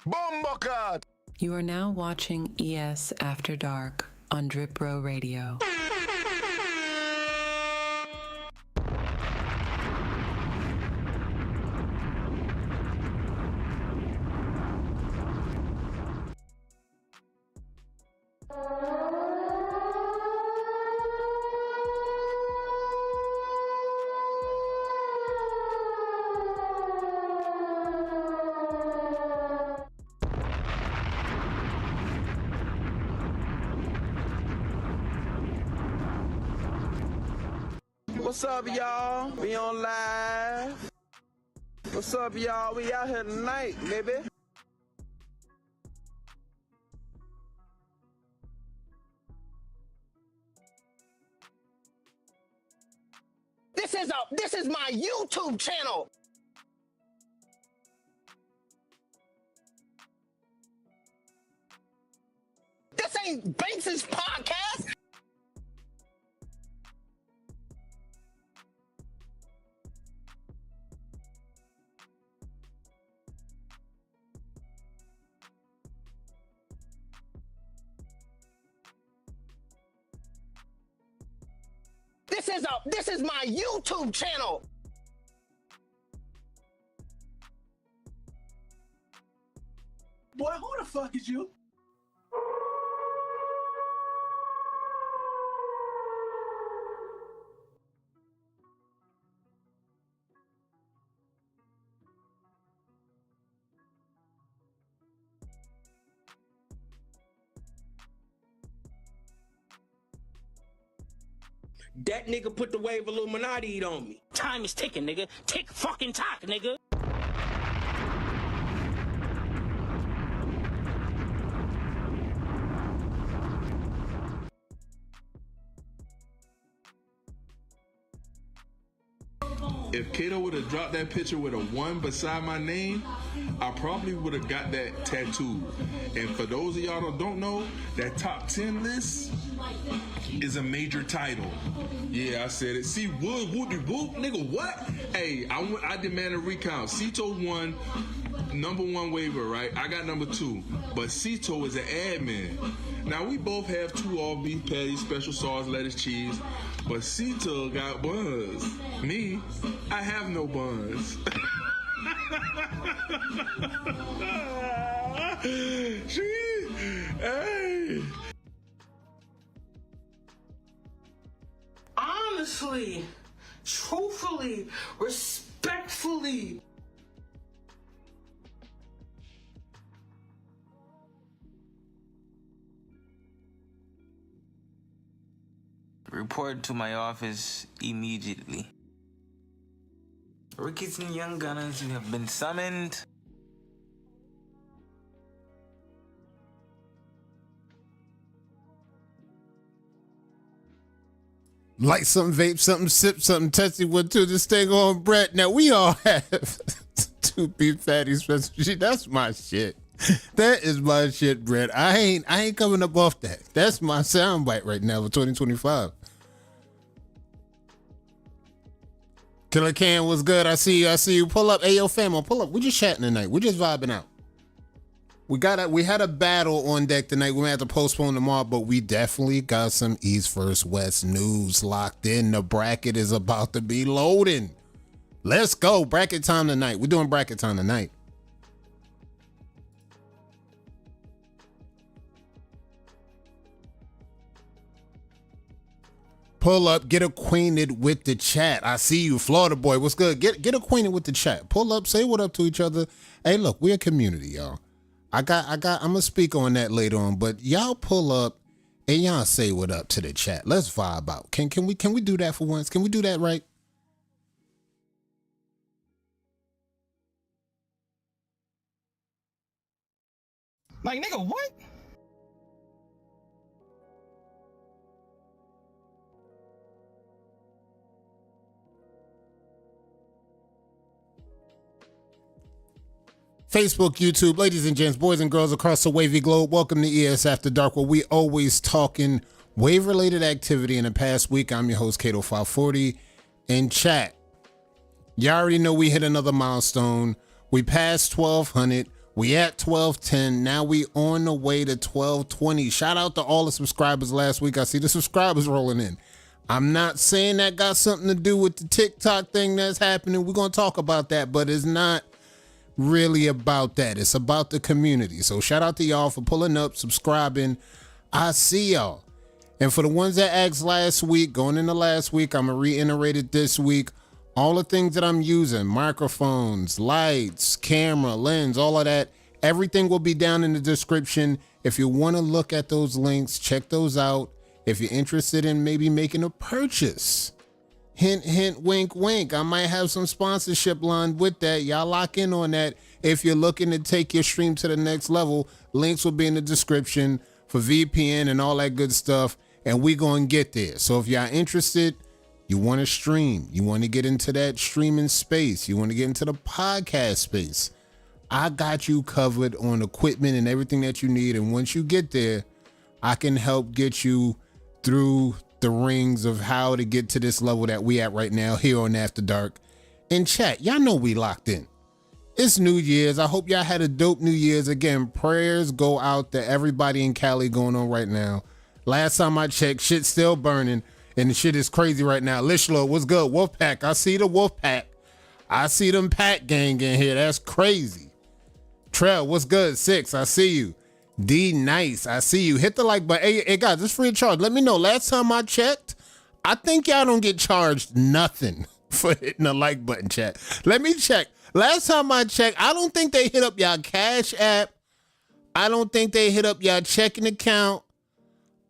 Bombocat! You are now watching ES After Dark on Drip Row Radio. What's up, y'all? We on live. What's up, y'all? We out here tonight, baby. This is my YouTube channel. This ain't Banks's podcast. This is my YouTube channel. Boy, who the fuck is you? That nigga put the wave Illuminati on me. Time is ticking, nigga. Tick fucking tock, nigga. If Kato would have dropped that picture with a 1 beside my name, I probably would have got that tattooed. And for those of y'all that don't know, that top 10 list is a major title. Yeah, I said it. See, whoopty whoop, nigga, what? Hey, I demand a recount. Cito won number 1 waiver, right? I got number 2, but Cito is an admin. Now we both have 2 all beef patties, special sauce, lettuce, cheese, but Cito got buns. Me, I have no buns. Hey. Honestly, truthfully, respectfully. Report to my office immediately. Rickies and Young Gunners, you have been summoned. Light something, vape something, sip something, testy one, two, this thing on Brett. Now we all have 2 beef fatty special. That's my shit. That is my shit, Brett. I ain't coming up off that. That's my soundbite right now for 2025. Killer Cam was good. I see you. Pull up. Hey, yo, fam, pull up. We're just chatting tonight. We're just vibing out. We had a battle on deck tonight. We might have to postpone tomorrow, but we definitely got some East vs. West news locked in. The bracket is about to be loading. Let's go. Bracket time tonight. We're doing bracket time tonight. Pull up, get acquainted with the chat. I see you, Florida boy. What's good? Get acquainted with the chat. Pull up, say what up to each other. Hey, look, we're a community, y'all. I'm gonna speak on that later on, but y'all pull up and y'all say what up to the chat. Let's vibe out. Can we do that for once? Can we do that right? Like, nigga, what? Facebook, YouTube, ladies and gents, boys and girls across the wavy globe, welcome to ES After Dark, where we always talking wave-related activity. In the past week, I'm your host, KadoTV. In chat, you already know we hit another milestone. We passed 1,200. We at 1,210. Now we on the way to 1,220. Shout out to all the subscribers last week. I see the subscribers rolling in. I'm not saying that got something to do with the TikTok thing that's happening. We're going to talk about that, but it's not really about that. It's about the community. So shout out to y'all for pulling up, subscribing. I see y'all. And for the ones that asked last week, going into last week, I'm going to reiterate it this week. All the things that I'm using, microphones, lights, camera, lens, all of that, everything will be down in the description. If you want to look at those links, check those out. If you're interested in maybe making a purchase, hint, hint, wink, wink. I might have some sponsorship line with that. Y'all lock in on that. If you're looking to take your stream to the next level, links will be in the description for VPN and all that good stuff. And we going to get there. So if y'all interested, you want to stream, you want to get into that streaming space, you want to get into the podcast space, I got you covered on equipment and everything that you need. And once you get there, I can help get you through the rings of how to get to this level that we at right now here on After Dark. In chat, y'all know we locked in. It's New Year's. I hope y'all had a dope New Year's. Again, prayers go out to everybody in Cali going on right now. Last time I checked, shit's still burning and the shit is crazy right now. Lishlo, what's good? Wolfpack, I see the Wolfpack. I see them Pack gang in here. That's crazy. Trell, what's good? 6, I see you. D Nice, I see you. Hit the like button. Hey guys, it's free of charge. Let me know. Last time I checked, I think y'all don't get charged nothing for hitting the like button, chat. Let me check. Last time I checked, I don't think they hit up y'all Cash App. I don't think they hit up y'all checking account.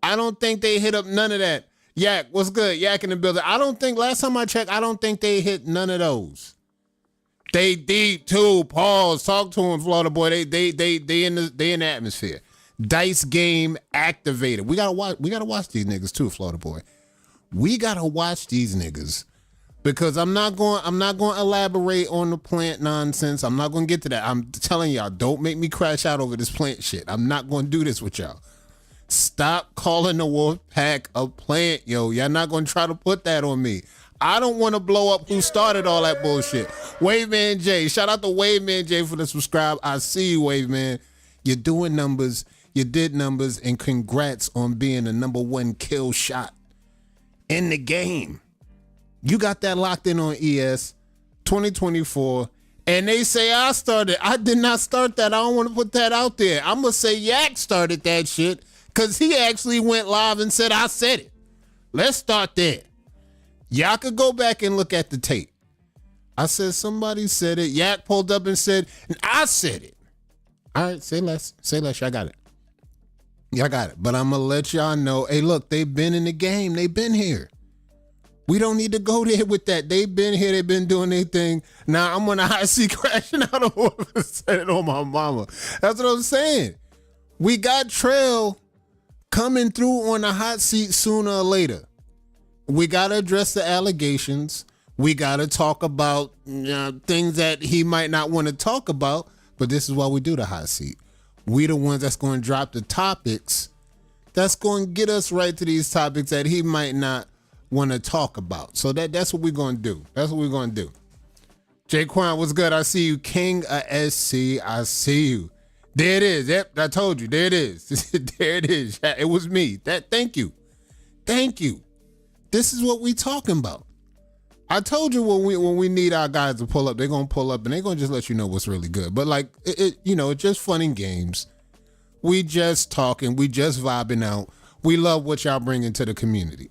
I don't think they hit up none of that. Yak, what's good? Yak in the building. I don't think, last time I checked, I don't think they hit none of those. They deep too. Pause. Talk to him, Florida boy. They in the atmosphere. Dice game activated. We gotta watch these niggas too, Florida boy. We gotta watch these niggas because I'm not going to elaborate on the plant nonsense. I'm not going to get to that. I'm telling y'all, don't make me crash out over this plant shit. I'm not going to do this with y'all. Stop calling the wolf pack a plant, yo. Y'all not going to try to put that on me. I don't want to blow up who started all that bullshit. Waveman J. Shout out to Waveman J for the subscribe. I see you, Waveman. You're doing numbers. You did numbers. And congrats on being the #1 kill shot in the game. You got that locked in on ES 2024. And they say I started. I did not start that. I don't want to put that out there. I'm going to say Yak started that shit because he actually went live and said, I said it. Let's start there. Y'all could go back and look at the tape. I said somebody said it. Yak pulled up and said, and I said it. All right, say less. Say less. Y'all got it. Y'all got it. But I'm going to let y'all know, hey, look, they've been in the game. They've been here. We don't need to go there with that. They've been here. They've been doing their thing. Now I'm on the high seat crashing out of whoever said it on my mama. That's what I'm saying. We got Trail coming through on the hot seat sooner or later. We got to address the allegations. We got to talk about things that he might not want to talk about, but this is why we do the hot seat. We the ones that's going to drop the topics that's going to get us right to these topics that he might not want to talk about. So that's what we're going to do. That's what we're going to do. Jaquan, what's good? I see you. King SC, I see you. There it is. Yep, I told you. There it is. There it is. It was me. Thank you. Thank you. This is what we talking about. I told you when we need our guys to pull up, they're going to pull up and they're going to just let you know what's really good. But like, it's just fun and games. We just talking. We just vibing out. We love what y'all bringing to the community.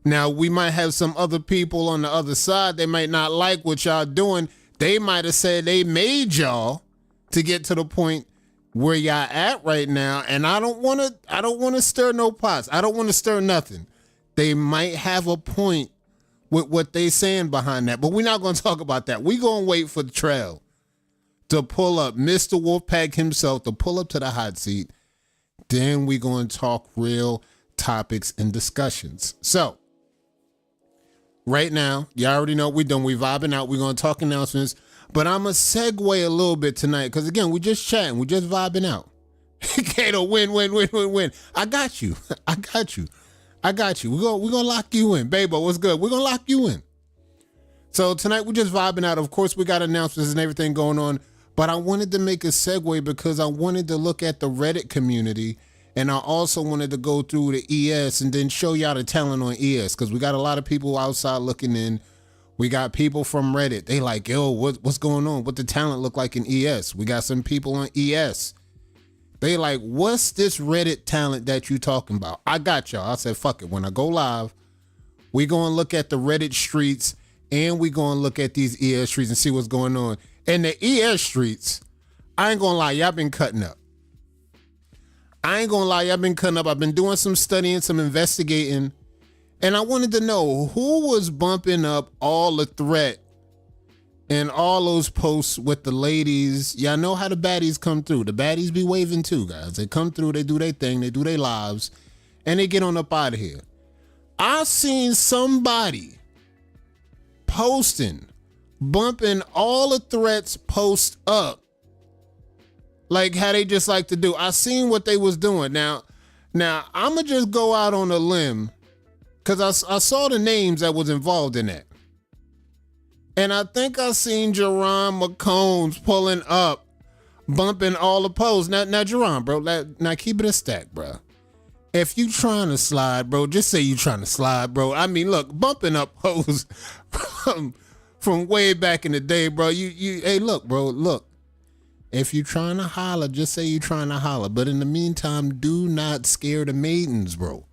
Now, we might have some other people on the other side. They might not like what y'all doing. They might have said they made y'all to get to the point where y'all at right now. And I don't want to stir no pots. I don't want to stir nothing. They might have a point with what they saying behind that, but we're not going to talk about that. We're going to wait for the trail to pull up, Mr. Wolfpack himself to pull up to the hot seat. Then we're going to talk real topics and discussions. So right now, you already know what we're doing. We vibing out. We're going to talk announcements. But I'm going to segue a little bit tonight because, again, we just chatting. We just vibing out. Kato, win. I got you. I got you. We're going to lock you in. Babo, what's good? We're going to lock you in. So tonight we're just vibing out. Of course, we got announcements and everything going on. But I wanted to make a segue because I wanted to look at the Reddit community. And I also wanted to go through the ES and then show y'all the talent on ES because we got a lot of people outside looking in. We got people from Reddit. They like, yo, what's going on? What the talent look like in ES? We got some people on ES. They like, what's this Reddit talent that you talking about? I got y'all. I said, fuck it. When I go live, we going to look at the Reddit streets and we going to look at these ES streets and see what's going on. And the ES streets, I ain't going to lie, y'all been cutting up. I've been doing some studying, some investigating, and I wanted to know who was bumping up all the threat and all those posts with the ladies. Y'all know how the baddies come through. The baddies be waving too, guys. They come through, they do their thing, they do their lives, and they get on up out of here. I seen somebody posting, bumping all the threats post up. Like how they just like to do. I seen what they was doing. Now I'm going to just go out on a limb because I saw the names that was involved in that. And I think I seen Jerron McCombs pulling up, bumping all the posts. Now Jerron, bro, now keep it a stack, bro. If you trying to slide, bro, just say you trying to slide, bro. I mean, look, bumping up posts from way back in the day, bro. Hey, look, bro, look. If you trying to holler, just say you trying to holler. But in the meantime, do not scare the maidens, bro.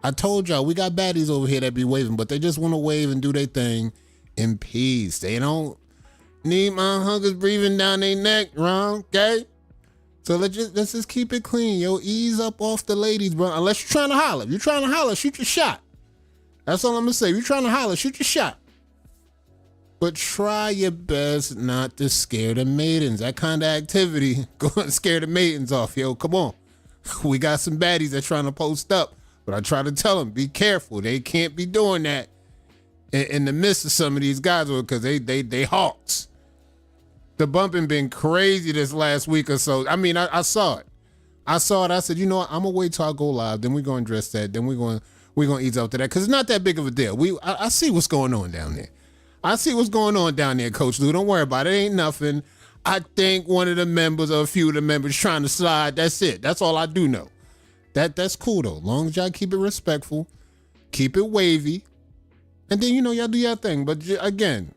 I told y'all, we got baddies over here that be waving, but they just want to wave and do their thing in peace. They don't need motherfuckers breathing down their neck, wrong, okay? So let's just keep it clean, yo. Ease up off the ladies, bro. Unless you're trying to holler. If you're trying to holler, shoot your shot. That's all I'm going to say. If you're trying to holler, shoot your shot. But try your best not to scare the maidens. That kind of activity, go and scare the maidens off, yo. Come on. We got some baddies that trying to post up. But I try to tell them, be careful. They can't be doing that in the midst of some of these guys because they hawks. The bumping been crazy this last week or so. I mean, I saw it. I said, you know what? I'm going to wait till I go live. Then we're going to address that. Then we're going to ease up to that because it's not that big of a deal. I see what's going on down there. I see what's going on down there, Coach Lou. Don't worry about it. It ain't nothing. I think one of the members or a few of the members trying to slide. That's it. That's all I do know. That's cool, though. As long as y'all keep it respectful, keep it wavy, and then, y'all do your thing. But, again,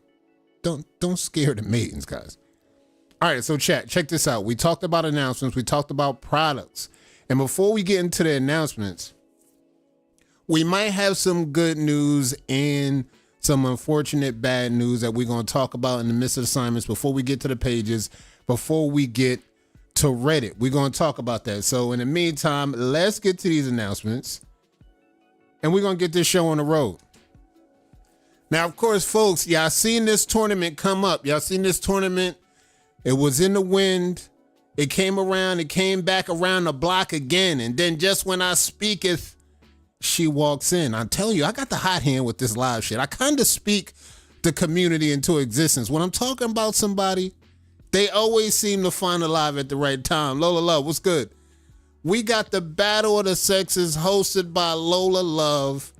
don't scare the maidens, guys. All right, so check this out. We talked about announcements. We talked about products. And before we get into the announcements, we might have some good news and some unfortunate bad news that we're going to talk about in the midst of assignments before we get to the pages, before we get to Reddit. We're going to talk about that. So in the meantime, let's get to these announcements and we're going to get this show on the road. Now, of course, folks, y'all seen this tournament come up. Y'all seen this tournament. It was in the wind. It came around. It came back around the block again. And then just when I speaketh, she walks in. I'm telling you, I got the hot hand with this live shit. I kind of speak the community into existence. When I'm talking about somebody, they always seem to find a live at the right time. Lola Love, what's good? We got the Battle of the Sexes hosted by Lola Love,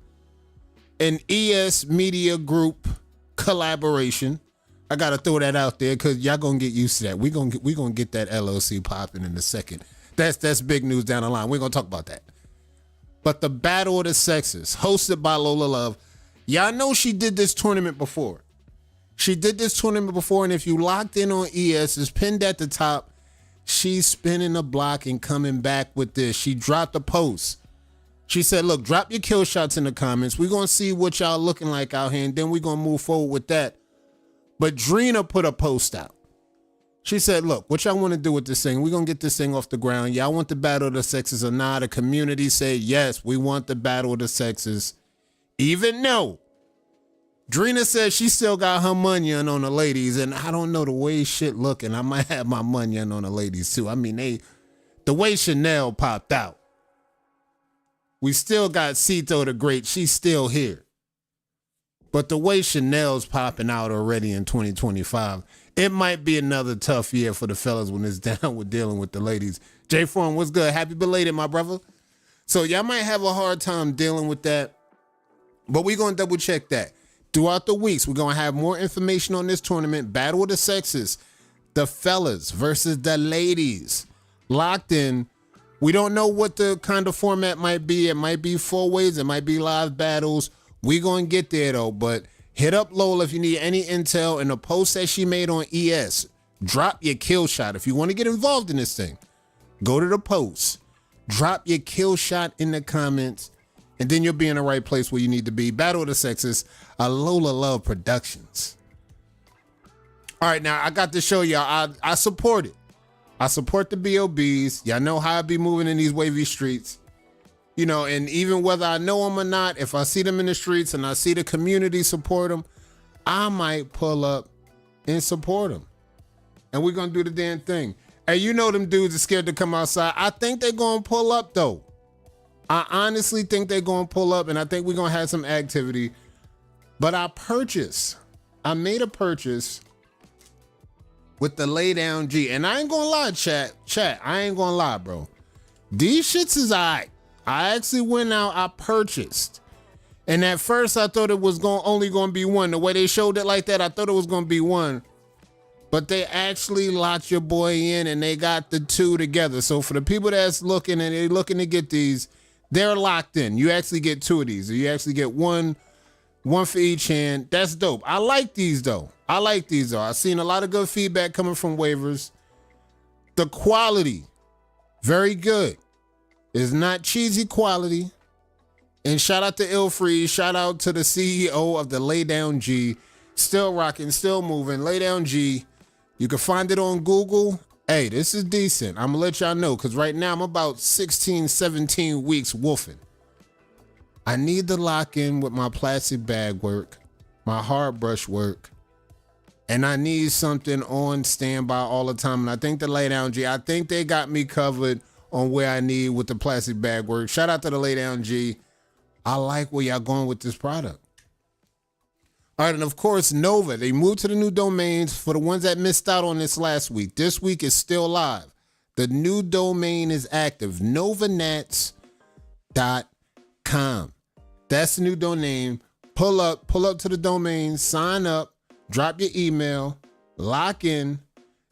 an ES Media Group collaboration. I got to throw that out there because y'all going to get used to that. We're going to get that LLC popping in a second. That's big news down the line. We're going to talk about that. But the Battle of the Sexes, hosted by Lola Love. Y'all know she did this tournament before. And if you locked in on ES, it's pinned at the top. She's spinning the block and coming back with this. She dropped a post. She said, look, drop your kill shots in the comments. We're going to see what y'all looking like out here, and then we're going to move forward with that. But Drina put a post out. She said, look, what y'all want to do with this thing? We're going to get this thing off the ground. Y'all want the Battle of the Sexes or not? The community said, yes, we want the Battle of the Sexes. Even though Drina said she still got her money on the ladies, and I don't know the way shit looking. I might have my money on the ladies too. I mean, the way Chanel popped out. We still got Cito the Great. She's still here. But the way Chanel's popping out already in 2025, it might be another tough year for the fellas when it's down with dealing with the ladies. Jay Foreign, what's good? Happy belated, my brother. So y'all might have a hard time dealing with that, but we're going to double check that. Throughout the weeks, we're going to have more information on this tournament. Battle of the Sexes, the fellas versus the ladies. Locked in. We don't know what the kind of format might be. It might be 4-ways. It might be live battles. We're going to get there, though. But hit up Lola if you need any intel. In the post that she made on ES, drop your kill shot. If you want to get involved in this thing, go to the post. Drop your kill shot in the comments. And then you'll be in the right place where you need to be. Battle of the Sexes, a Lola Love Productions. All right, now I got to show y'all. I support it. I support the BOBs. Y'all know how I be moving in these wavy streets. You know, and even whether I know them or not, if I see them in the streets and I see the community support them, I might pull up and support them. And we're going to do the damn thing. Hey, you know them dudes are scared to come outside. I think they're going to pull up, though. I honestly think they're going to pull up, and I think we're going to have some activity. But I made a purchase with the lay down G. And I ain't going to lie, chat, I ain't going to lie, bro. These shits is all right. I actually went out, I purchased. And at first I thought it was only going to be one. The way they showed it like that, I thought it was going to be one. But they actually locked your boy in and they got the two together. So for the people that's looking and they're looking to get these, they're locked in. You actually get two of these. You actually get one for each hand. That's dope. I like these though. I've seen a lot of good feedback coming from waivers. The quality, very good. It's not cheesy quality. And shout out to Ilfree. Shout out to the CEO of the Lay Down G. Still rocking, still moving. Lay Down G. You can find it on Google. Hey, this is decent. I'm going to let y'all know because right now I'm about 16, 17 weeks woofing. I need to lock in with my plastic bag work, my hard brush work, and I need something on standby all the time. And I think the Lay Down G, I think they got me covered on where I need with the plastic bag work. Shout out to the Lay Down G. I like where y'all going with this product. All right, and of course, Nova. They moved to the new domains for the ones that missed out on this last week. This week is still live. The new domain is active, novanats.com. That's the new domain. Pull up to the domain, sign up, drop your email, lock in.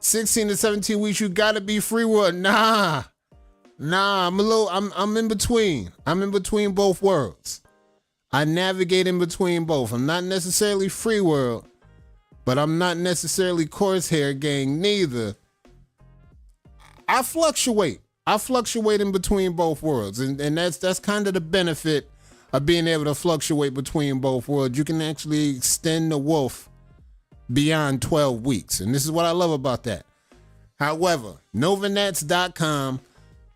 16 to 17 weeks, you gotta be free world. Nah, I'm in between. I'm in between both worlds. I navigate in between both. I'm not necessarily free world, but I'm not necessarily Corsair gang neither. I fluctuate in between both worlds. And that's kind of the benefit of being able to fluctuate between both worlds. You can actually extend the wolf beyond 12 weeks. And this is what I love about that. However, novanats.com.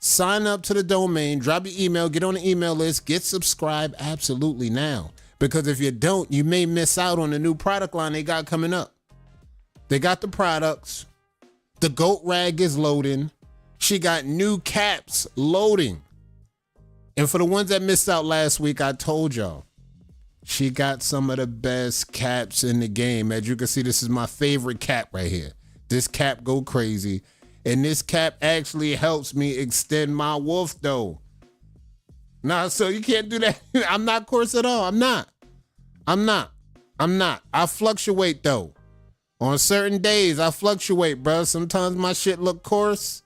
Sign up to the domain, drop your email, get on the email list, get subscribed absolutely now. Because if you don't, you may miss out on the new product line they got coming up. They got the products. The GOAT rag is loading. She got new caps loading. And for the ones that missed out last week, I told y'all, she got some of the best caps in the game. As you can see, this is my favorite cap right here. This cap go crazy. And this cap actually helps me extend my wolf though. Nah, so you can't do that. I'm not coarse at all. I'm not. I fluctuate though. On certain days, I fluctuate, bro. Sometimes my shit look coarse.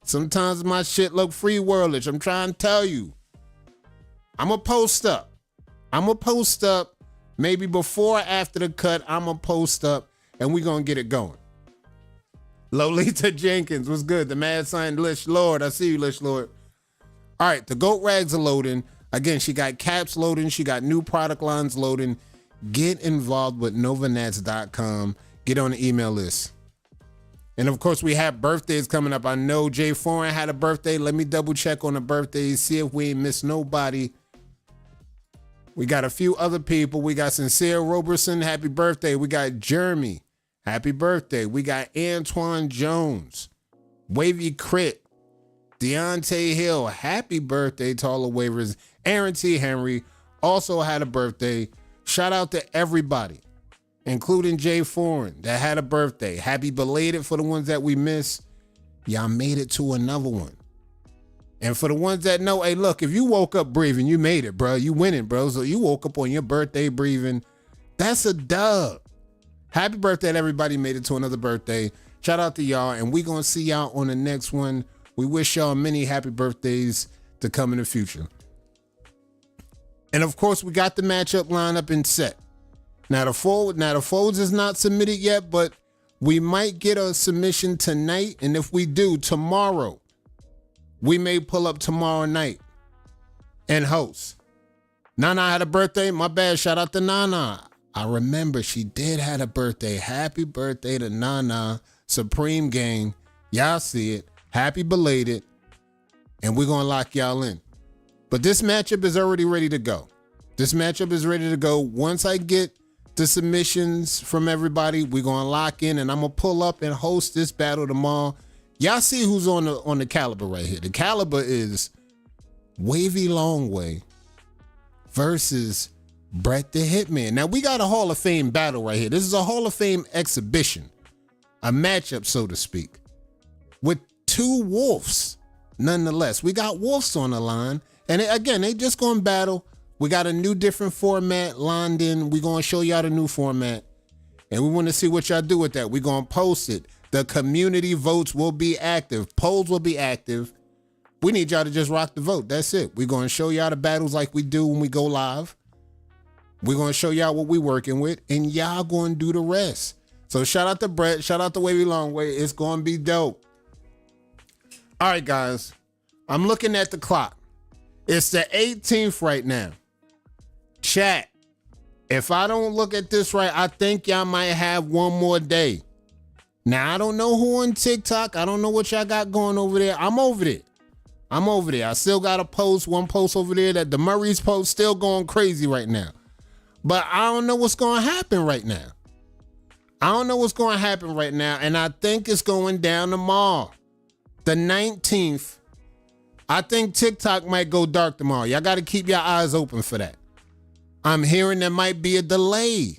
Sometimes my shit look free worldish. I'm trying to tell you. I'm going to post up. Maybe before or after the cut, I'm going to post up and we're going to get it going. Lolita Jenkins, what's good? The mad sign, Lish Lord. I see you, Lish Lord. All right, the GOAT rags are loading. Again, she got caps loading. She got new product lines loading. Get involved with novanats.com. Get on the email list. And of course, we have birthdays coming up. I know Jay Foreign had a birthday. Let me double check on the birthdays, see if we ain't missed nobody. We got a few other people. We got Sincere Roberson, happy birthday. We got Jeremy. Happy birthday. We got Antoine Jones, Wavy Crit, Deontay Hill. Happy birthday to all the waivers. Aaron T. Henry also had a birthday. Shout out to everybody. including Jay Foreign, that had a birthday. Happy belated for the ones that we missed. Y'all made it to another one. And for the ones that know, hey, look, if you woke up breathing, you made it, bro. You winning, bro. So you woke up on your birthday breathing. That's a dub. Happy birthday to everybody made it to another birthday. Shout out to y'all, and we going to see y'all on the next one. We wish y'all many happy birthdays to come in the future. And of course, we got the matchup lineup and set. Now the folds is not submitted yet, but we might get a submission tonight. And if we do, tomorrow, we may pull up tomorrow night and host. Nana had a birthday. My bad. Shout out to Nana. I remember she did have a birthday. Happy birthday to Nana. Supreme Gang. Y'all see it. Happy belated. And we're going to lock y'all in. But this matchup is already ready to go. This matchup is ready to go. Once I get the submissions from everybody, we're going to lock in, and I'm going to pull up and host this battle tomorrow. Y'all see who's on the caliber right here. The caliber is Wavy Longway versus Brett the Hitman. Now, we got a Hall of Fame battle right here. This is a Hall of Fame exhibition, a matchup, so to speak, with two wolves. Nonetheless, we got wolves on the line, and again, they just going to battle. We got a new different format lined in. We're going to show y'all the new format, and we want to see what y'all do with that. We're going to post it. The community votes will be active. Polls will be active. We need y'all to just rock the vote. That's it. We're going to show y'all the battles like we do when we go live. We're going to show y'all what we're working with, and y'all going to do the rest. So shout out to Brett. Shout out to Wavy Longway. It's going to be dope. All right, guys. I'm looking at the clock. It's the 18th right now. Chat, if I don't look at this right, I think y'all might have one more day. Now, I don't know who on TikTok. I don't know what y'all got going over there. I'm over there. I still got one post over there that the Murray's post still going crazy right now. But I don't know what's going to happen right now. And I think it's going down tomorrow. The 19th. I think TikTok might go dark tomorrow. Y'all got to keep your eyes open for that. I'm hearing there might be a delay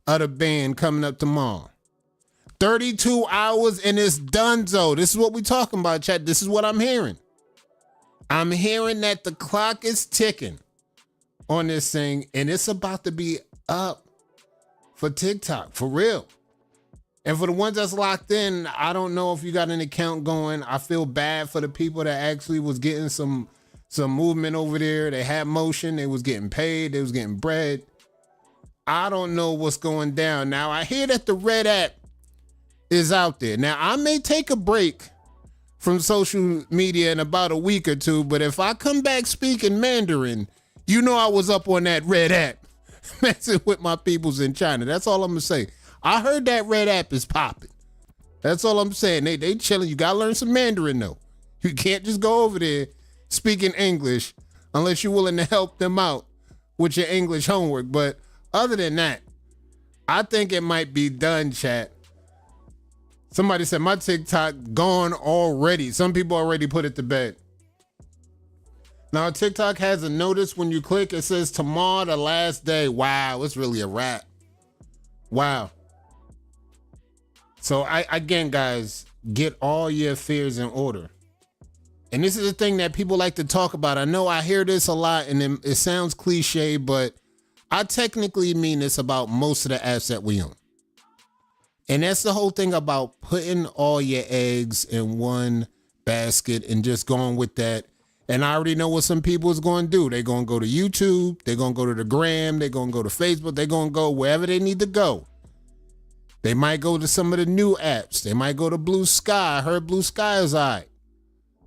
of the band coming up tomorrow. 32 hours and it's donezo. This is what we talking about, chat. This is what I'm hearing. I'm hearing that the clock is ticking on this thing, and it's about to be up for TikTok, for real. And for the ones that's locked in, I don't know if you got an account going. I feel bad for the people that actually was getting some movement over there. They had motion. They was getting paid. They was getting bread. I don't know what's going down. Now, I hear that the Red app is out there. Now, I may take a break from social media in about a week or two, but if I come back speaking Mandarin, you know I was up on that Red app messing with my peoples in China. That's all I'm going to say. I heard that Red app is popping. That's all I'm saying. They chilling. You got to learn some Mandarin, though. You can't just go over there speaking English unless you're willing to help them out with your English homework. But other than that, I think it might be done, chat. Somebody said my TikTok gone already. Some people already put it to bed. Now, TikTok has a notice when you click. It says tomorrow, the last day. Wow, it's really a wrap. Wow. So again, guys, get all your affairs in order. And this is the thing that people like to talk about. I know I hear this a lot and it sounds cliche, but I technically mean this about most of the apps that we own. And that's the whole thing about putting all your eggs in one basket and just going with that. And I already know what some people is going to do. They're going to go to YouTube. They're going to go to the Gram. They're going to go to Facebook. They're going to go wherever they need to go. They might go to some of the new apps. They might go to Blue Sky. I heard Blue Sky is all right.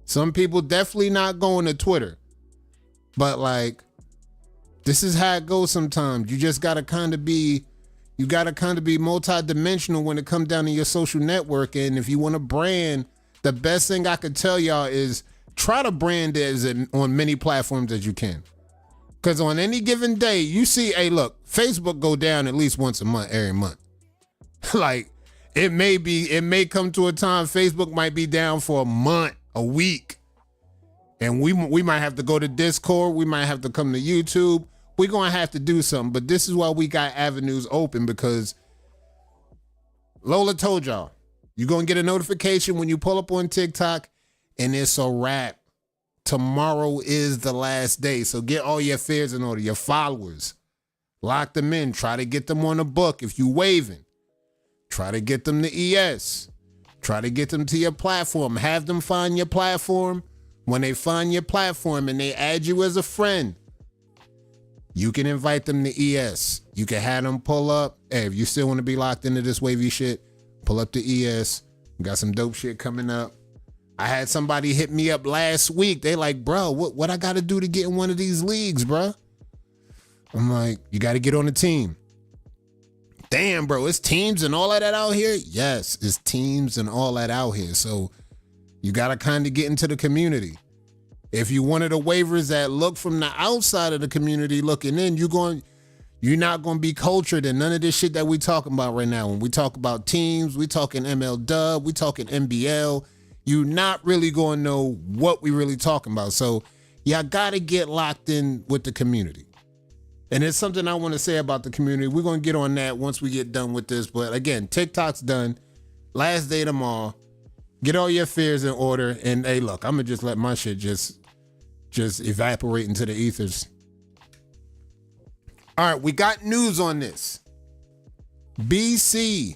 Some people definitely not going to Twitter. But like, this is how it goes sometimes. You just got to kind of be, multidimensional when it comes down to your social network. And if you want to brand, the best thing I could tell y'all is try to brand it on many platforms as you can. Because on any given day, you see, hey, look, Facebook go down at least once a month, every month. Like, it may come to a time Facebook might be down for a month, a week. And we might have to go to Discord. We might have to come to YouTube. we're going to have to do something. But this is why we got avenues open, because Lola told y'all, you're going to get a notification when you pull up on TikTok, and it's a wrap. Tomorrow is the last day. So get all your affairs in order, your followers. Lock them in. Try to get them on the book. If you waving, try to get them to ES. Try to get them to your platform. Have them find your platform. When they find your platform and they add you as a friend, you can invite them to ES. You can have them pull up. Hey, if you still want to be locked into this wavy shit, pull up to ES. We got some dope shit coming up. I had somebody hit me up last week. They like, bro, what I got to do to get in one of these leagues, bro? I'm like, you got to get on the team. Damn, bro, it's teams and all of that out here? Yes, it's teams and all that out here. So you got to kind of get into the community. If you one of the waivers that look from the outside of the community looking in, you're not going to be cultured in none of this shit that we talking about right now. When we talk about teams, we talking ML Dub, we talking NBL. You're not really going to know what we really talking about. So y'all got to get locked in with the community. And it's something I want to say about the community. We're going to get on that once we get done with this. But again, TikTok's done. Last day tomorrow. Get all your affairs in order. And hey, look, I'm going to just let my shit just evaporate into the ethers. All right, we got news on this. BC,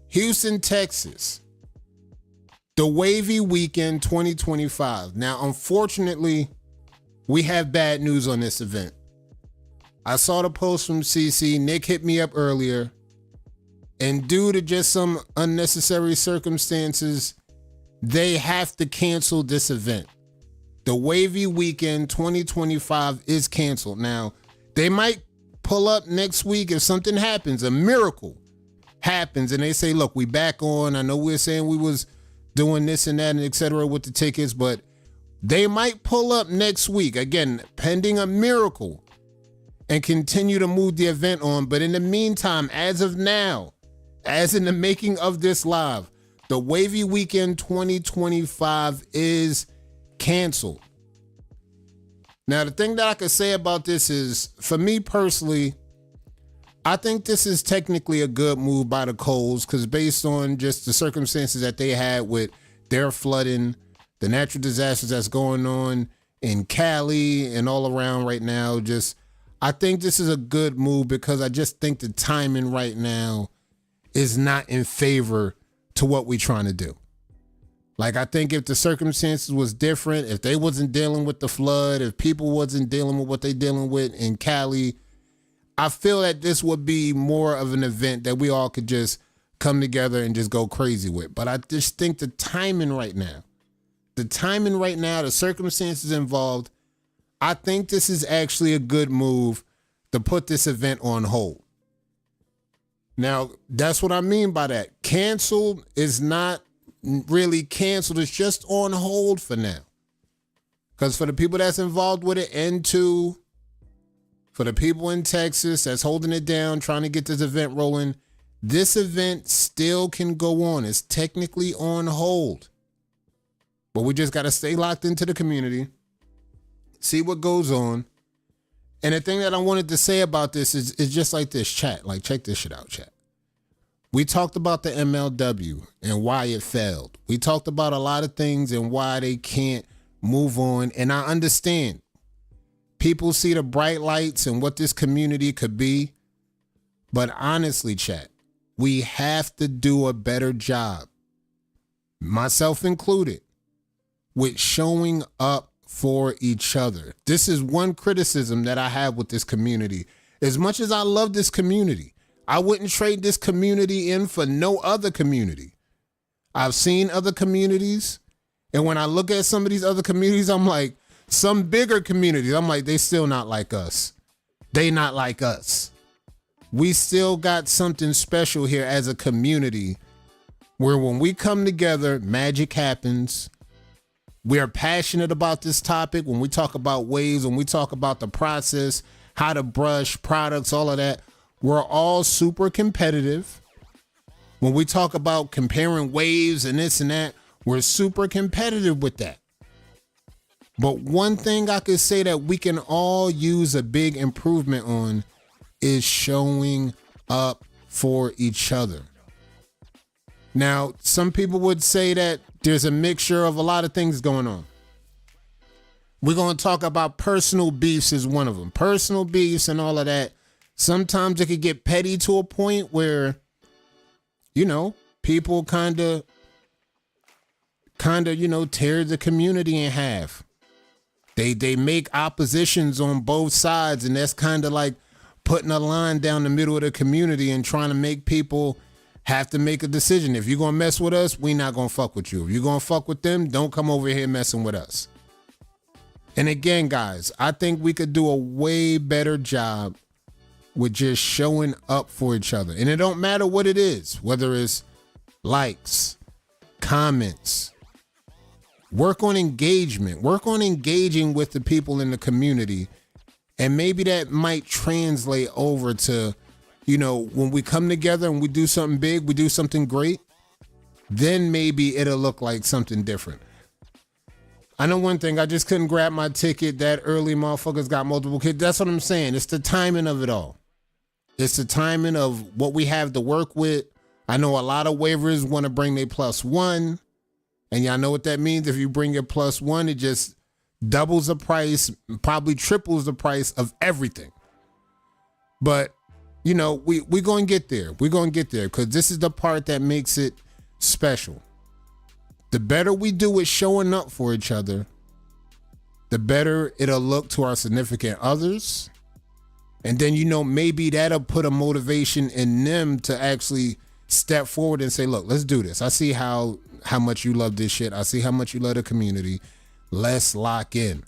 Houston, Texas. The Wavy Weekend 2025. Now, unfortunately, we have bad news on this event. I saw the post from CC. Nick hit me up earlier. And due to just some unnecessary circumstances, they have to cancel this event. The Wavy Weekend 2025 is canceled. Now, they might pull up next week if something happens, a miracle happens, and they say, look, we back on. I know we were saying we was doing this and that and et cetera with the tickets, but they might pull up next week, again, pending a miracle, and continue to move the event on. But in the meantime, as of now, as in the making of this live, the Wavy Weekend 2025 is canceled. Now, the thing that I could say about this is, for me personally, I think this is technically a good move by the Coles, because based on just the circumstances that they had with their flooding, the natural disasters that's going on in Cali and all around right now, I think this is a good move, because I just think the timing right now is not in favor to what we're trying to do. Like, I think if the circumstances was different, if they wasn't dealing with the flood, if people wasn't dealing with what they dealing with in Cali, I feel that this would be more of an event that we all could just come together and just go crazy with. But I just think the timing right now, the circumstances involved, I think this is actually a good move to put this event on hold. Now, that's what I mean by that. Canceled is not really canceled. It's just on hold for now. Because for the people that's involved with it, and two, for the people in Texas that's holding it down, trying to get this event rolling, this event still can go on. It's technically on hold. But we just got to stay locked into the community, see what goes on. And the thing that I wanted to say about this is just like this, chat. Like, check this shit out, chat. We talked about the MLW and why it failed. We talked about a lot of things and why they can't move on. And I understand. People see the bright lights and what this community could be. But honestly, chat, we have to do a better job, myself included, with showing up for each other. This is one criticism that I have with this community. As much as I love this community, I wouldn't trade this community in for no other community. I've seen other communities, and when I look at some of these other communities, I'm like, some bigger communities, I'm like, they still not like us. They not like us. We still got something special here as a community where when we come together, magic happens. We are passionate about this topic. When we talk about waves, when we talk about the process, how to brush, products, all of that, we're all super competitive. When we talk about comparing waves and this and that, we're super competitive with that. But one thing I could say that we can all use a big improvement on is showing up for each other. Now, some people would say that there's a mixture of a lot of things going on. We're going to talk about personal beefs as one of them. Personal beefs and all of that. Sometimes it could get petty to a point where, you know, people kind of, you know, tear the community in half. They make oppositions on both sides, and that's kind of like putting a line down the middle of the community and trying to make people have to make a decision. If you're going to mess with us, we not going to fuck with you. If you're going to fuck with them, don't come over here messing with us. And again, guys, I think we could do a way better job with just showing up for each other. And it don't matter what it is, whether it's likes, comments. Work on engagement. Work on engaging with the people in the community. And maybe that might translate over to, you know, when we come together and we do something big, we do something great, then maybe it'll look like something different. I know one thing, I just couldn't grab my ticket that early. Motherfuckers got multiple kids. That's what I'm saying. It's the timing of it all. It's the timing of what we have to work with. I know a lot of waivers want to bring their +1. And y'all know what that means. If you bring your +1, it just doubles the price, probably triples the price of everything. But, you know, we're going to get there. We're going to get there because this is the part that makes it special. The better we do with showing up for each other, the better it'll look to our significant others. And then, you know, maybe that'll put a motivation in them to actually step forward and say, look, let's do this. I see how much you love this shit. I see how much you love the community. Let's lock in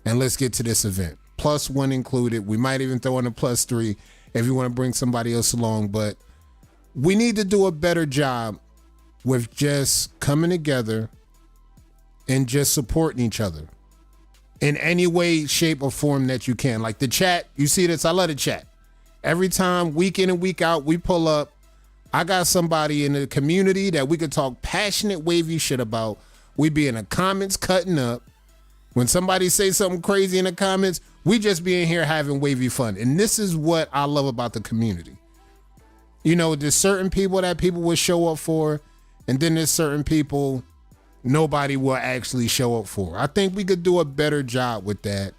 and let's get to this event. +1 included. We might even throw in a +3 if you want to bring somebody else along. But we need to do a better job with just coming together and just supporting each other in any way, shape, or form that you can. Like the chat, you see this? I love the chat. Every time, week in and week out, we pull up. I got somebody in the community that we could talk passionate, wavy shit about. We be in the comments cutting up. When somebody say something crazy in the comments, we just be in here having wavy fun. And this is what I love about the community. You know, there's certain people that people will show up for, and then there's certain people nobody will actually show up for. I think we could do a better job with that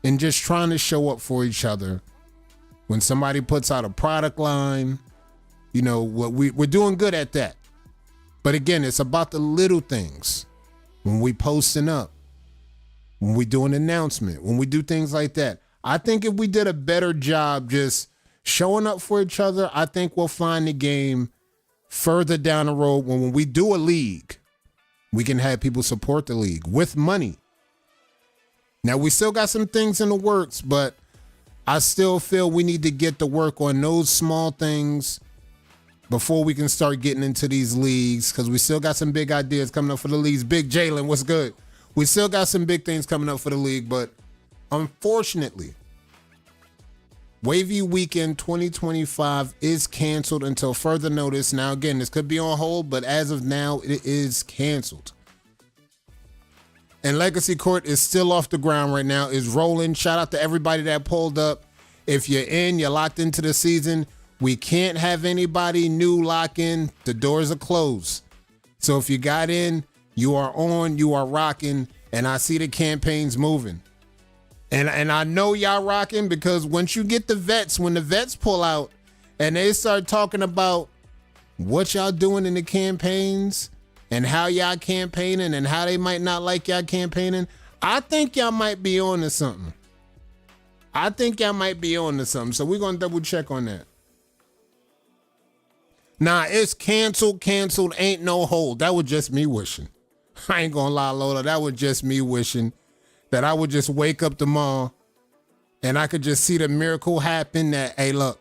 and just trying to show up for each other. When somebody puts out a product line, you know, we're doing good at that. But again, it's about the little things. When we posting up, when we do an announcement, when we do things like that. I think if we did a better job just showing up for each other, I think we'll find the game further down the road when we do a league, we can have people support the league with money. Now, we still got some things in the works, but I still feel we need to get to work on those small things before we can start getting into these leagues, because we still got some big ideas coming up for the leagues. Big Jalen, what's good? We still got some big things coming up for the league, but unfortunately, Wavy Weekend 2025 is canceled until further notice. Now, again, this could be on hold, but as of now, it is canceled. And Legacy Court is still off the ground right now, is rolling. Shout out to everybody that pulled up. If you're in, you're locked into the season. We can't have anybody new lock in. The doors are closed. So if you got in, you are on, you are rocking, and I see the campaigns moving. And I know y'all rocking because once you get the vets, when the vets pull out and they start talking about what y'all doing in the campaigns and how y'all campaigning and how they might not like y'all campaigning, I think y'all might be on to something. So we're going to double check on that. Nah, it's canceled, ain't no hold. That was just me wishing. I ain't gonna lie, Lola, that was just me wishing that I would just wake up tomorrow and I could just see the miracle happen that, hey, look,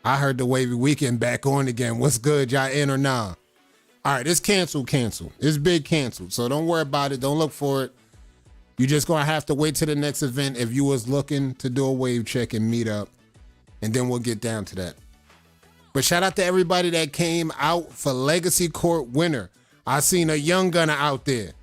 I heard the Wavy Weekend back on again. What's good, y'all in or nah? All right, it's canceled. It's big canceled, so don't worry about it. Don't look for it. You're just gonna have to wait till the next event if you was looking to do a wave check and meet up, and then we'll get down to that. But shout out to everybody that came out for Legacy Court winner. I seen a young gunner out there.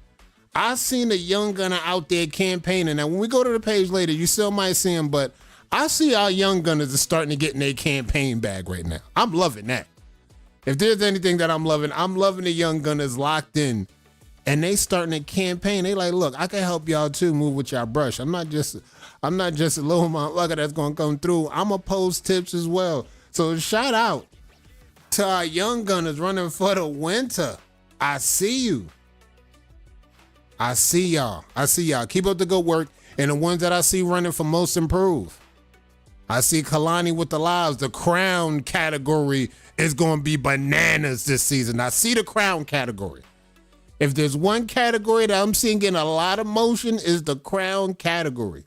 I seen a young gunner out there campaigning. Now, when we go to the page later, you still might see him, but I see our young gunners are starting to get in their campaign bag right now. I'm loving that. If there's anything that I'm loving the young gunners locked in, and they starting a campaign. They like, look, I can help y'all too move with y'all brush. I'm not just a little motherfucker that's gonna come through. I'm gonna post tips as well. So shout out to our young gunners running for the winter. I see you. I see y'all. Keep up the good work. And the ones that I see running for most improved. I see Kalani with the lives. The crown category is going to be bananas this season. I see the crown category. If there's one category that I'm seeing getting a lot of motion, is the crown category.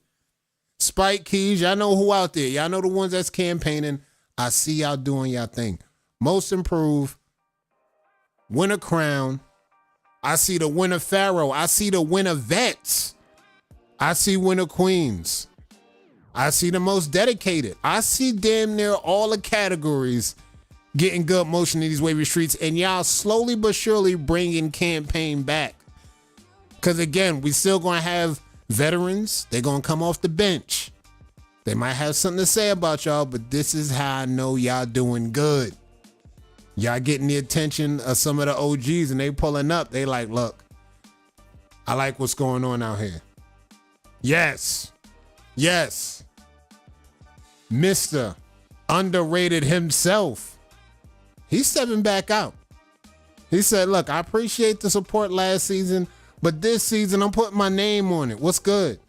Spike Keys, y'all know who out there. Y'all know the ones that's campaigning. I see y'all doing y'all thing. Most improved. Winner crown. I see the winner Pharaoh. I see the winner vets. I see winner queens. I see the most dedicated. I see damn near all the categories getting good motion in these wavy streets, and y'all slowly but surely bringing campaign back. Because again, we still gonna have veterans. They're gonna come off the bench. They might have something to say about y'all, but this is how I know y'all doing good. Y'all getting the attention of some of the OGs, and they pulling up. They like, look, I like what's going on out here. Yes. Mr. Underrated himself. He's stepping back out. He said, look, I appreciate the support last season, but this season I'm putting my name on it. What's good?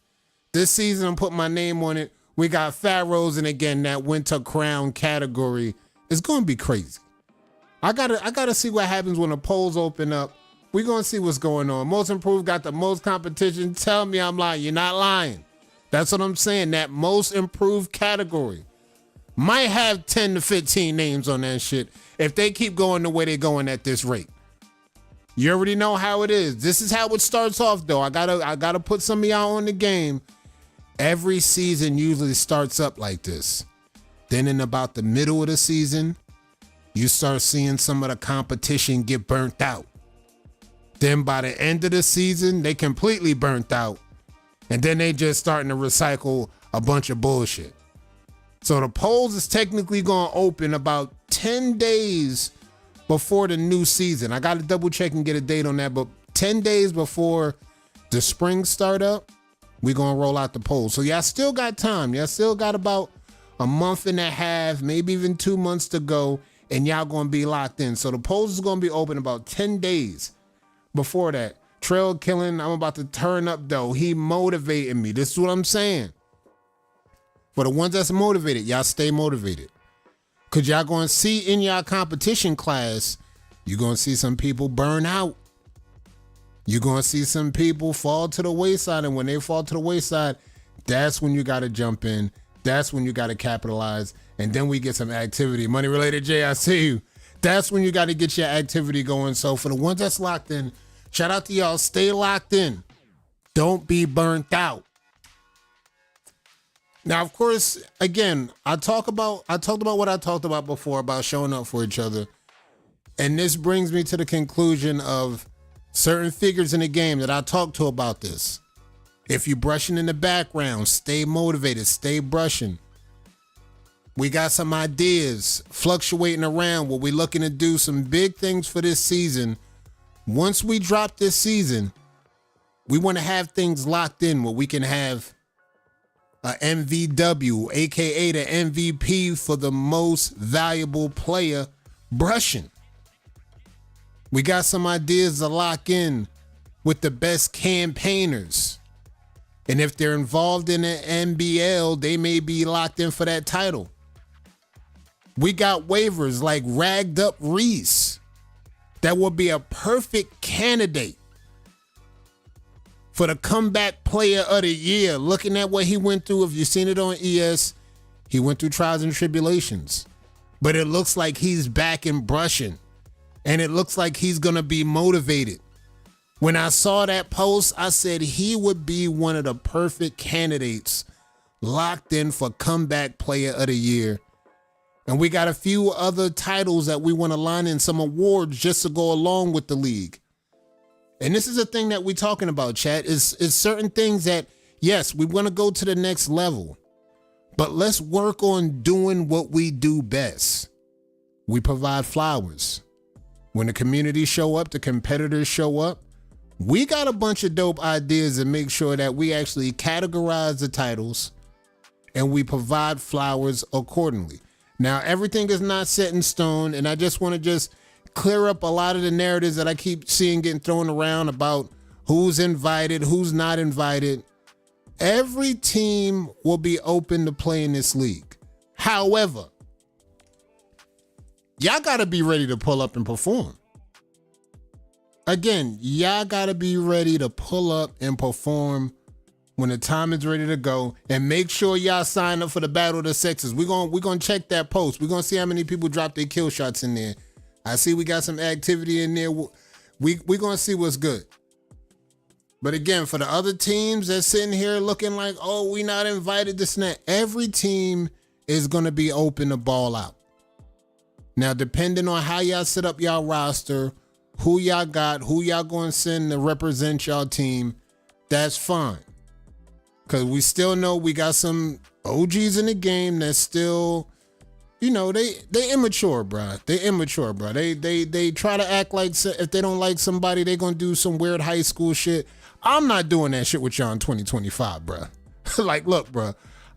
This season I'm putting my name on it. We got Pharaohs, and again, that winter crown category is going to be crazy. I gotta see what happens when the polls open up. We're going to see what's going on. Most improved got the most competition. Tell me I'm lying. You're not lying. That's what I'm saying. That most improved category might have 10 to 15 names on that shit if they keep going the way they're going at this rate. You already know how it is. This is how it starts off, though. I gotta put some of y'all on the game. Every season usually starts up like this. Then in about the middle of the season, you start seeing some of the competition get burnt out. Then by the end of the season, they completely burnt out. And then they just starting to recycle a bunch of bullshit. So the polls is technically going to open about 10 days before the new season. I got to double check and get a date on that, but 10 days before the spring start up, we're going to roll out the polls. So y'all still got time. Y'all still got about a month and a half, maybe even 2 months to go, and y'all going to be locked in. So the polls is going to be open about 10 days before that. Trail killing, I'm about to turn up though. He motivated me. This is what I'm saying. For the ones that's motivated, y'all stay motivated. Cause y'all gonna see in y'all competition class, you're gonna see some people burn out. You're gonna see some people fall to the wayside, and when they fall to the wayside, that's when you gotta jump in. That's when you gotta capitalize, and then we get some activity. Money related Jay, I see you. That's when you gotta get your activity going. So for the ones that's locked in, shout out to y'all. Stay locked in. Don't be burnt out. Now, of course, again, I talked about what I talked about before about showing up for each other. And this brings me to the conclusion of certain figures in the game that I talked to about this. If you're brushing in the background, stay motivated, stay brushing. We got some ideas fluctuating around where we're looking to do some big things for this season. Once we drop this season, we want to have things locked in where we can have a MVW, aka the MVP for the most valuable player, brushing. We got some ideas to lock in with the best campaigners. And if they're involved in an NBL, they may be locked in for that title. We got waivers like Ragged Up Reese that will be a perfect candidate for the comeback player of the year. Looking at what he went through, if you've seen it on ES, he went through trials and tribulations. But it looks like he's back and brushing. And it looks like he's going to be motivated. When I saw that post, I said he would be one of the perfect candidates locked in for comeback player of the year. And we got a few other titles that we want to line in, some awards just to go along with the league. And this is a thing that we're talking about, chat, is certain things that, yes, we want to go to the next level, but let's work on doing what we do best. We provide flowers. When the community show up, the competitors show up. We got a bunch of dope ideas to make sure that we actually categorize the titles and we provide flowers accordingly. Now, everything is not set in stone, and I just want to clear up a lot of the narratives that I keep seeing getting thrown around about who's invited, who's not invited. Every team will be open to play in this league. However, y'all got to be ready to pull up and perform. Again, y'all got to be ready to pull up and perform when the time is ready to go, and make sure y'all sign up for the Battle of the Sexes. We're gonna check that post. We're gonna see how many people drop their kill shots in there. I see we got some activity in there. We're gonna see what's good. But again, for the other teams that's sitting here looking like, oh, we not invited, this and that, every team is gonna be open to ball out. Now, depending on how y'all set up y'all roster, who y'all got, who y'all gonna send to represent y'all team, that's fine. Because we still know we got some OGs in the game that's still, you know, they immature, bro. They immature, bro. They try to act like if they don't like somebody, they gonna do some weird high school shit. I'm not doing that shit with y'all in 2025, bro. Like, look, bro,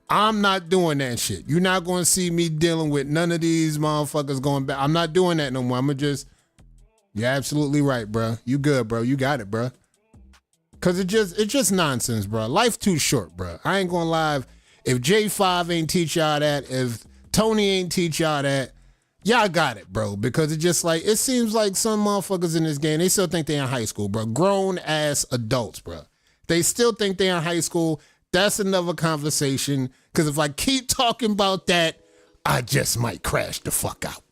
I'm not doing that shit. You're not gonna see me dealing with none of these motherfuckers going back. I'm not doing that no more. You're absolutely right, bro. You good, bro. You got it, bro. Cause it's just nonsense, bro. Life too short, bro. I ain't gonna lie. If J5 ain't teach y'all that, if Tony ain't teach y'all that, y'all got it, bro. Because it's just like, it seems like some motherfuckers in this game, they still think they in high school, bro. Grown ass adults, bro. They still think they in high school. That's another conversation. Cause if I keep talking about that, I just might crash the fuck out.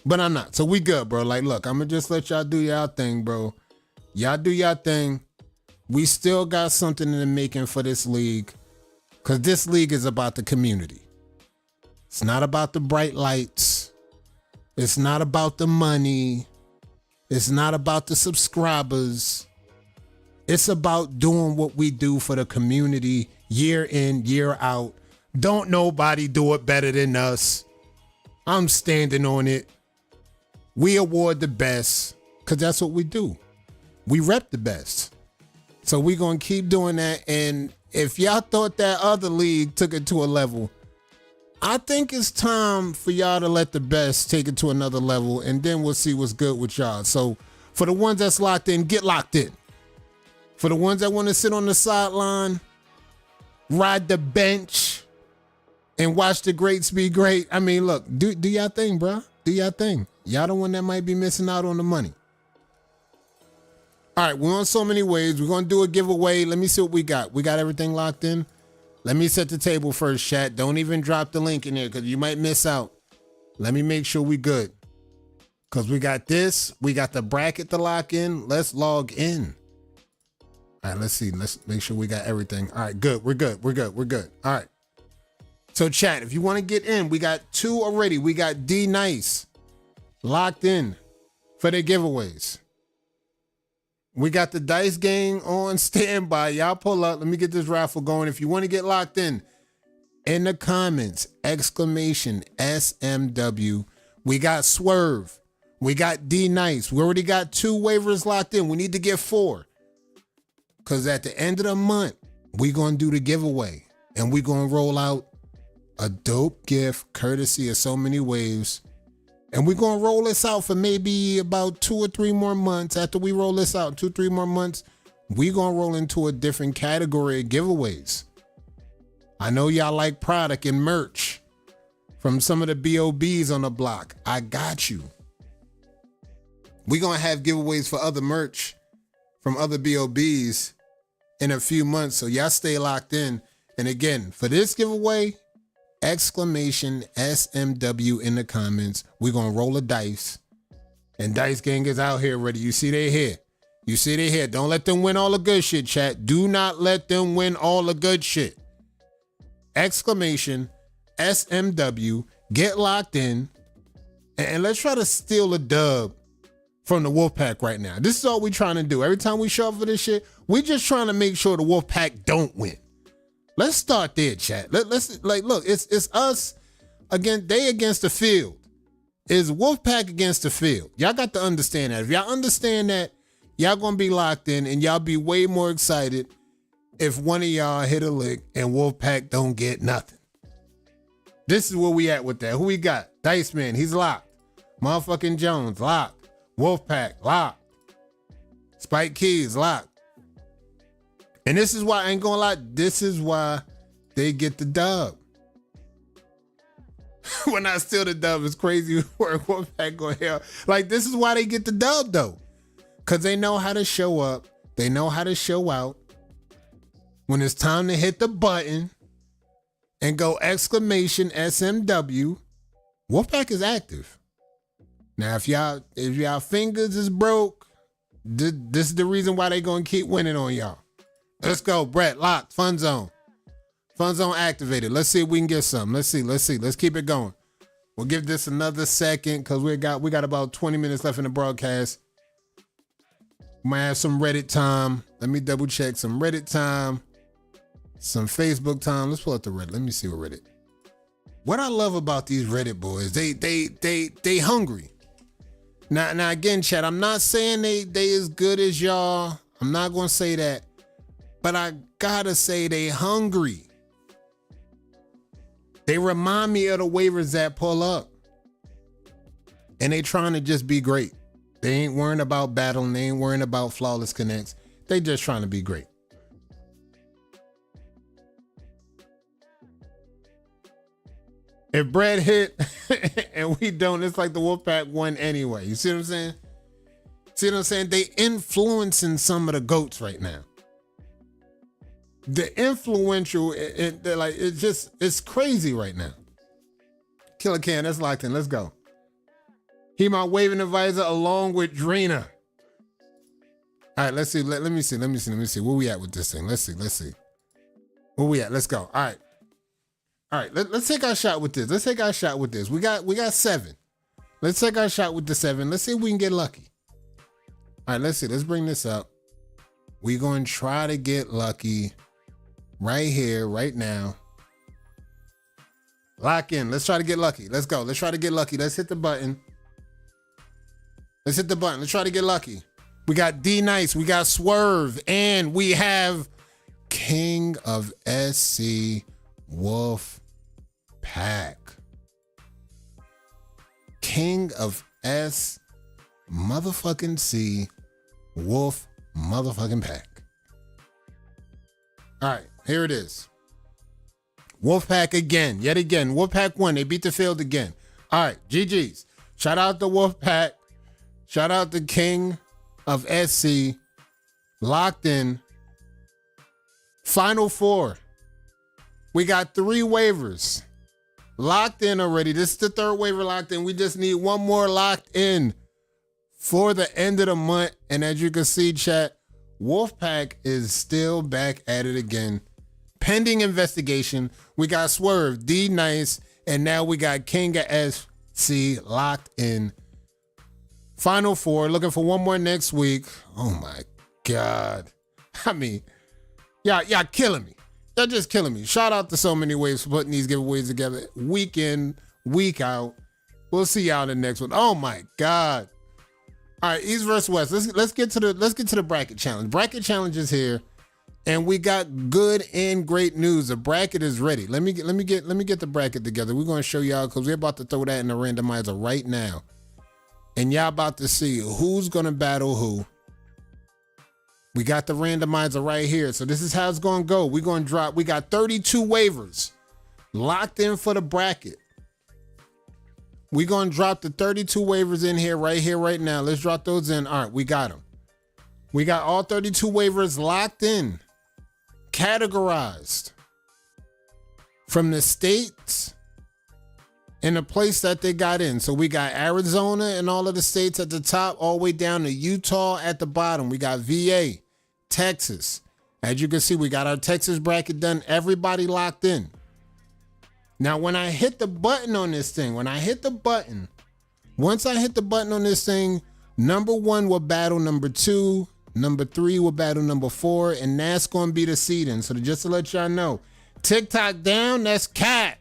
But I'm not. So we good, bro. Like, look, I'm gonna just let y'all do y'all thing, bro. Y'all do y'all thing. We still got something in the making for this league, because this league is about the community. It's not about the bright lights. It's not about the money. It's not about the subscribers. It's about doing what we do for the community year in, year out. Don't nobody do it better than us. I'm standing on it. We award the best, because that's what we do. We rep the best. So we're going to keep doing that. And if y'all thought that other league took it to a level, I think it's time for y'all to let the best take it to another level, and then we'll see what's good with y'all. So for the ones that's locked in, get locked in. For the ones that want to sit on the sideline, ride the bench, and watch the greats be great, I mean, look, do y'all thing, bro. Do y'all thing. Y'all the one that might be missing out on the money. All right, we're on so many ways. We're going to do a giveaway. Let me see what we got. We got everything locked in. Let me set the table first, chat. Don't even drop the link in there because you might miss out. Let me make sure we good. Because we got this. We got the bracket to lock in. Let's log in. All right, let's see. Let's make sure we got everything. All right, good. We're good. We're good. We're good. All right. So, chat, if you want to get in, we got 2 already. We got D Nice locked in for their giveaways. We got the Dice Gang on standby. Y'all pull up. Let me get this raffle going. If you want to get locked in the comments, exclamation SMW. We got Swerve. We got D Nice. We already got 2 waivers locked in. We need to get 4. Because at the end of the month, we're going to do the giveaway. And we're going to roll out a dope gift courtesy of So Many Waves. And we're going to roll this out for maybe about 2 or 3 more months. After we roll this out, 2 or 3 more months, we're going to roll into a different category of giveaways. I know y'all like product and merch from some of the BOBs on the block. I got you. We're going to have giveaways for other merch from other BOBs in a few months. So y'all stay locked in. And again, for this giveaway, exclamation SMW in the comments. We're going to roll a dice. And Dice Gang is out here ready. You see they here. You see they here. Don't let them win all the good shit, chat. Do not let them win all the good shit. Exclamation SMW. Get locked in. And let's try to steal a dub from the Wolfpack right now. This is all we trying to do. Every time we show up for this shit, we just trying to make sure the Wolfpack don't win. Let's start there, chat. Let's look, it's us they against the field. It's Wolfpack against the field. Y'all got to understand that. If y'all understand that, y'all gonna be locked in and y'all be way more excited if one of y'all hit a lick and Wolfpack don't get nothing. This is where we at with that. Who we got? Dice Man, he's locked. Motherfucking Jones, locked. Wolfpack, locked. Spike Keys, locked. And this is why, I ain't gonna lie, this is why they get the dub. When I steal the dub, it's crazy where Wolfpack go hell. Like, this is why they get the dub, though. Because they know how to show up. They know how to show out. When it's time to hit the button and go exclamation SMW, Wolfpack is active. Now, if y'all fingers is broke, this is the reason why they gonna keep winning on y'all. Let's go, Brett, locked, Fun Zone. Fun Zone activated. Let's see if we can get some. Let's see. Let's keep it going. We'll give this another second because we got about 20 minutes left in the broadcast. Might have some Reddit time. Let me double check some Reddit time, some Facebook time. Let's pull up the Reddit. Let me see what Reddit. What I love about these Reddit boys, they hungry. Now again, chat, I'm not saying they as good as y'all. I'm not gonna say that, but I gotta say they hungry. They remind me of the waivers that pull up, and they trying to just be great. They ain't worrying about battling. They ain't worrying about flawless connects. They just trying to be great. If Brad hit and we don't, it's like the Wolfpack won anyway. You see what I'm saying? See what I'm saying? They influencing some of the GOATs right now. The influential, they're like, it's crazy right now. Killer Can, that's locked in. Let's go. He my waving advisor along with Drina. All right, let's see. Let me see. Where we at with this thing? Let's see. Where we at? Let's go. All right. Let's take our shot with this. We got 7. Let's take our shot with the 7. Let's see if we can get lucky. All right, let's see. Let's bring this up. We're going to try to get lucky right here, right now. Lock in. Let's try to get lucky. Let's go. Let's try to get lucky. Let's hit the button. Let's try to get lucky. We got D Nice. We got Swerve. And we have King of SC Wolf Pack. King of S motherfucking C Wolf motherfucking Pack. All right, here it is. Wolfpack again, yet again. Wolfpack won. They beat the field again. All right, GG's. Shout out to Wolfpack. Shout out to King of SC. Locked in. Final 4. We got 3 waivers. Locked in already. This is the 3rd waiver locked in. We just need 1 more locked in for the end of the month. And as you can see, chat, Wolfpack is still back at it again. Pending investigation. We got Swerve, D Nice, and now we got King of SC locked in. Final 4. Looking for 1 more next week. Oh my God. I mean, y'all killing me. They're just killing me. Shout out to So Many Waves for putting these giveaways together week in, week out. We'll see y'all in the next one. Oh my God. All right, East versus West. Let's get to the bracket challenge. Bracket challenge is here, and we got good and great news. The bracket is ready. Let me get the bracket together. We're gonna show y'all because we're about to throw that in the randomizer right now, and y'all about to see who's gonna battle who. We got the randomizer right here, so this is how it's gonna go. We're gonna drop. We got 32 waivers locked in for the bracket. We're going to drop the 32 waivers in here, right now. Let's drop those in. All right, we got them. We got all 32 waivers locked in, categorized from the states and the place that they got in. So we got Arizona and all of the states at the top, all the way down to Utah at the bottom. We got VA, Texas. As you can see, we got our Texas bracket done. Everybody locked in. Now, when I hit the button on this thing, once I hit the button on this thing, Number 1 will battle number 2. Number 3 will battle number 4. And that's going to be the seeding. So just to let y'all know, TikTok down, that's cat.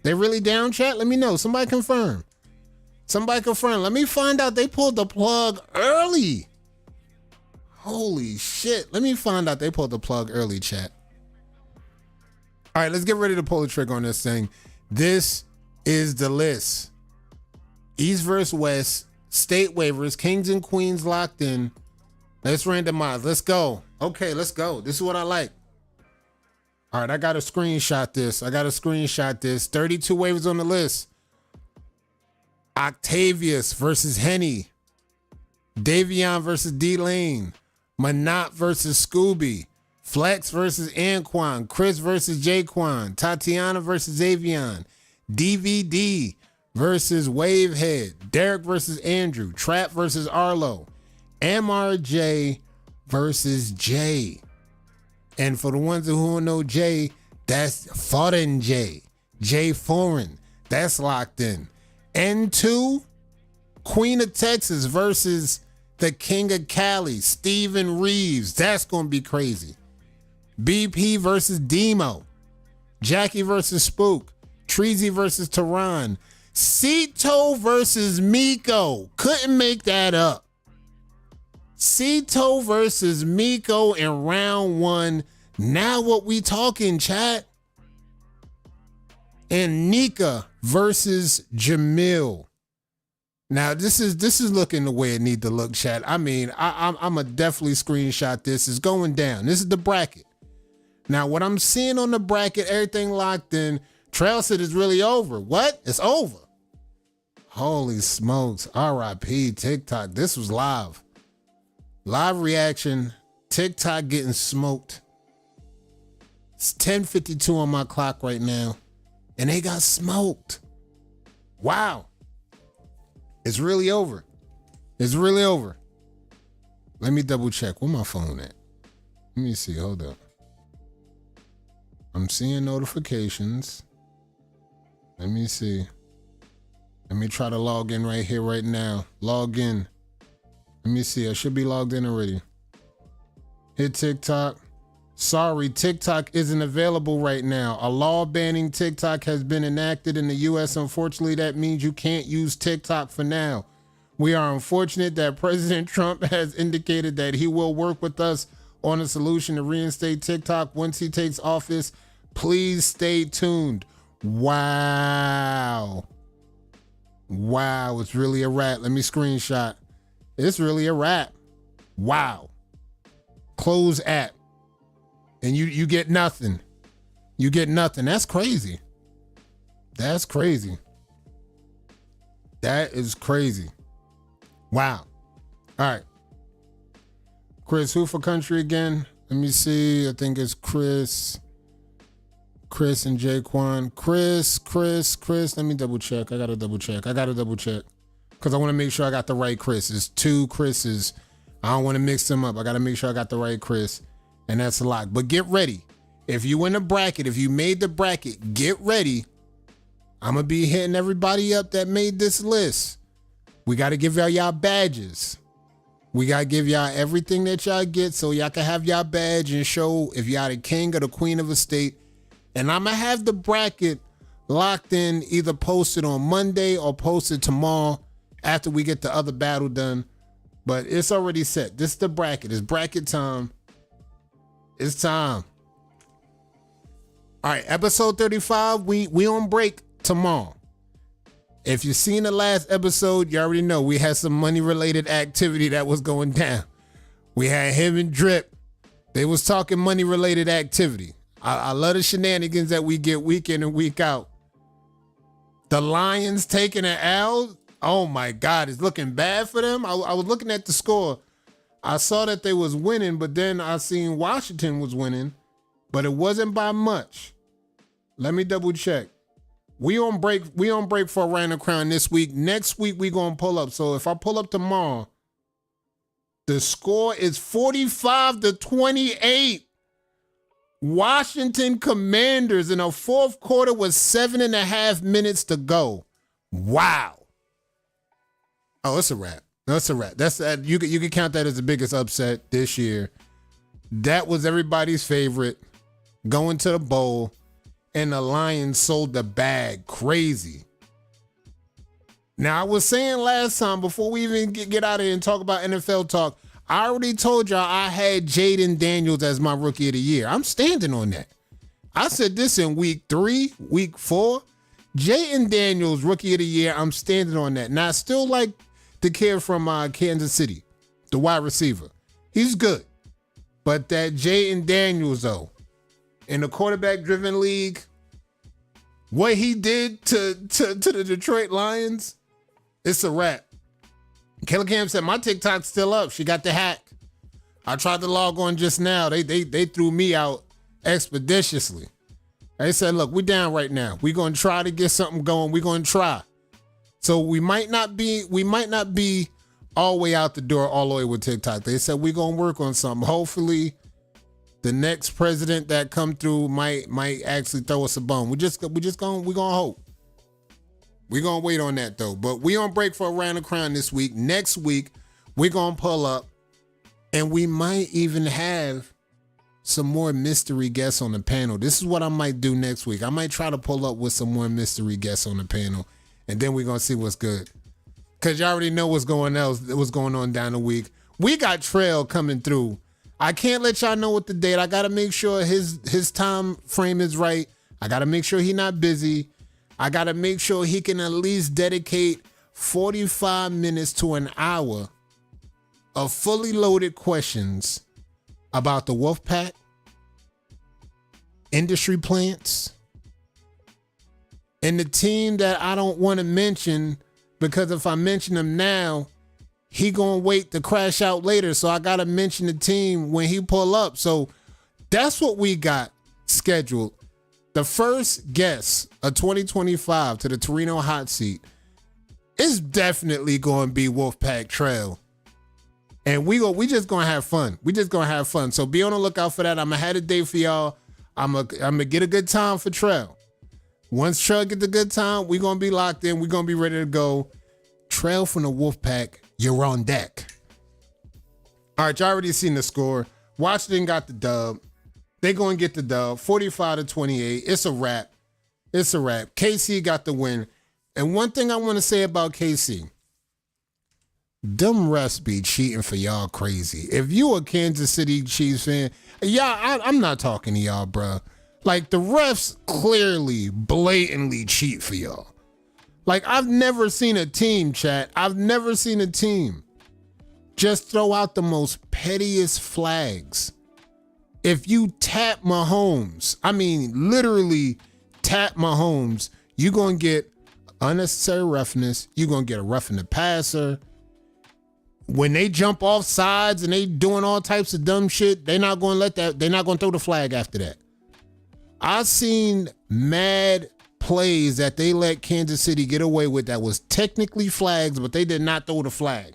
They really down, chat? Let me know. Somebody confirm. Somebody confirm. Let me find out they pulled the plug early. Holy shit. Let me find out they pulled the plug early, chat. All right, let's get ready to pull the trigger on this thing. This is the list. East versus West, state waivers, kings and queens locked in. Let's randomize. Let's go. Okay, let's go. This is what I like. All right, I got to screenshot this. 32 waivers on the list. Octavius versus Henny. Davion versus D-Lane. Manat versus Scooby. Flex versus Anquan. Chris versus Jaquan. Tatiana versus Avion. DVD versus Wavehead. Derek versus Andrew. Trap versus Arlo. MRJ versus Jay. And for the ones who don't know Jay, that's Foreign Jay. Jay Foreign. That's locked in. N2, Queen of Texas versus the King of Cali, Steven Reeves. That's going to be crazy. BP versus Demo. Jackie versus Spook. Treasy versus Tehran. Cito versus Miko. Couldn't make that up. Cito versus Miko in round 1. Now what we talking, chat? And Nika versus Jamil. Now this is looking the way it need to look, chat. I mean, I'm a definitely screenshot this. It's going down. This is the bracket. Now what I'm seeing on the bracket, everything locked in. Trail said it's really over. What? It's over. Holy smokes. R.I.P. TikTok. This was live. Live reaction. TikTok getting smoked. It's 10:52 on my clock right now. And they got smoked. Wow. It's really over. It's really over. Let me double check. Where my phone at? Let me see. Hold up. I'm seeing notifications. Let me see. Let me try to log in right here, right now. Log in. Let me see. I should be logged in already. Hit TikTok. Sorry, TikTok isn't available right now. A law banning TikTok has been enacted in the U.S. Unfortunately, that means you can't use TikTok for now. We are unfortunate that President Trump has indicated that he will work with us on a solution to reinstate TikTok once he takes office. Please stay tuned. Wow. Wow, it's really a wrap. Let me screenshot. It's really a wrap. Wow. Close app. And you get nothing. You get nothing. That's crazy. That's crazy. That is crazy. Wow. All right. Chris, who for country again? Let me see. I think it's Chris and Jaquan. Chris. Let me double check. I gotta double check. Because I want to make sure I got the right Chris. It's 2 Chris's. I don't want to mix them up. I got to make sure I got the right Chris. And that's a lock. But get ready. If you in the bracket, if you made the bracket, get ready. I'm going to be hitting everybody up that made this list. We got to give y'all badges. We got to give y'all everything that y'all get so y'all can have y'all badge and show if y'all the king or the queen of a state. And I'm going to have the bracket locked in, either posted on Monday or posted tomorrow after we get the other battle done. But it's already set. This is the bracket. It's bracket time. It's time. All right, episode 35, we on break tomorrow. If you've seen the last episode, you already know we had some money-related activity that was going down. We had him and Drip. They was talking money-related activity. I love the shenanigans that we get week in and week out. The Lions taking an L. Oh, my God. It's looking bad for them. I was looking at the score. I saw that they was winning, but then I seen Washington was winning, but it wasn't by much. Let me double check. We on break for a Random Crown this week. Next week we gonna pull up. So if I pull up tomorrow, the score is 45-28. Washington Commanders in the fourth quarter with 7.5 minutes to go. Wow. Oh, it's a wrap. That's a wrap. That's you can count that as the biggest upset this year. That was everybody's favorite. Going to the bowl, and the Lions sold the bag crazy. Now, I was saying last time, before we even get out of here and talk about NFL talk, I already told y'all I had Jaden Daniels as my rookie of the year. I'm standing on that. I said this in week 3, week 4. Jaden Daniels, rookie of the year, I'm standing on that. Now, I still like the kid from Kansas City, the wide receiver. He's good. But that Jaden Daniels, though, in the quarterback-driven league, what he did to the Detroit Lions, it's a wrap. Killer Cam said, my TikTok's still up. She got the hack. I tried to log on just now. They threw me out expeditiously. They said, look, we're down right now. We're going to try to get something going. We're going to try. So we might not be all the way out the door all the way with TikTok. They said we're going to work on something. Hopefully the next president that come through might actually throw us a bone. We're going to hope. We're going to wait on that, though. But we on break for Around the Crown this week. Next week, we're going to pull up, and we might even have some more mystery guests on the panel. This is what I might do next week. I might try to pull up with some more mystery guests on the panel, and then we're going to see what's good. Because you already know what's going on down the week. We got Trail coming through. I can't let y'all know what the date. I got to make sure his time frame is right. I got to make sure he's not busy. I got to make sure he can at least dedicate 45 minutes to an hour of fully loaded questions about the Wolfpack, industry plants, and the team that I don't want to mention, because if I mention them now, he gonna wait to crash out later. So I gotta mention the team when he pull up. So that's what we got scheduled. The first guest of 2025 to the Torino hot seat is definitely going to be Wolfpack Trail. And we just going to have fun. We just going to have fun. So be on the lookout for that. I'm going to have a day for y'all. I'm going to get a good time for Trail. Once Trail get the good time, we're going to be locked in. We're going to be ready to go. Trail from the Wolfpack, you're on deck. All right, y'all already seen the score. Washington got the dub. They going to get the dub, 45-28. It's a wrap. It's a wrap. KC got the win. And one thing I want to say about KC, them refs be cheating for y'all crazy. If you a Kansas City Chiefs fan, I'm not talking to y'all, bro. Like, the refs clearly, blatantly cheat for y'all. Like, I've never seen a team, chat. I've never seen a team just throw out the most pettiest flags. If you tap Mahomes, I mean, literally tap Mahomes, you're going to get unnecessary roughness. You're going to get a roughing the passer. When they jump off sides and they doing all types of dumb shit, they're not going to throw the flag after that. I've seen mad plays that they let Kansas City get away with that was technically flags, but they did not throw the flag.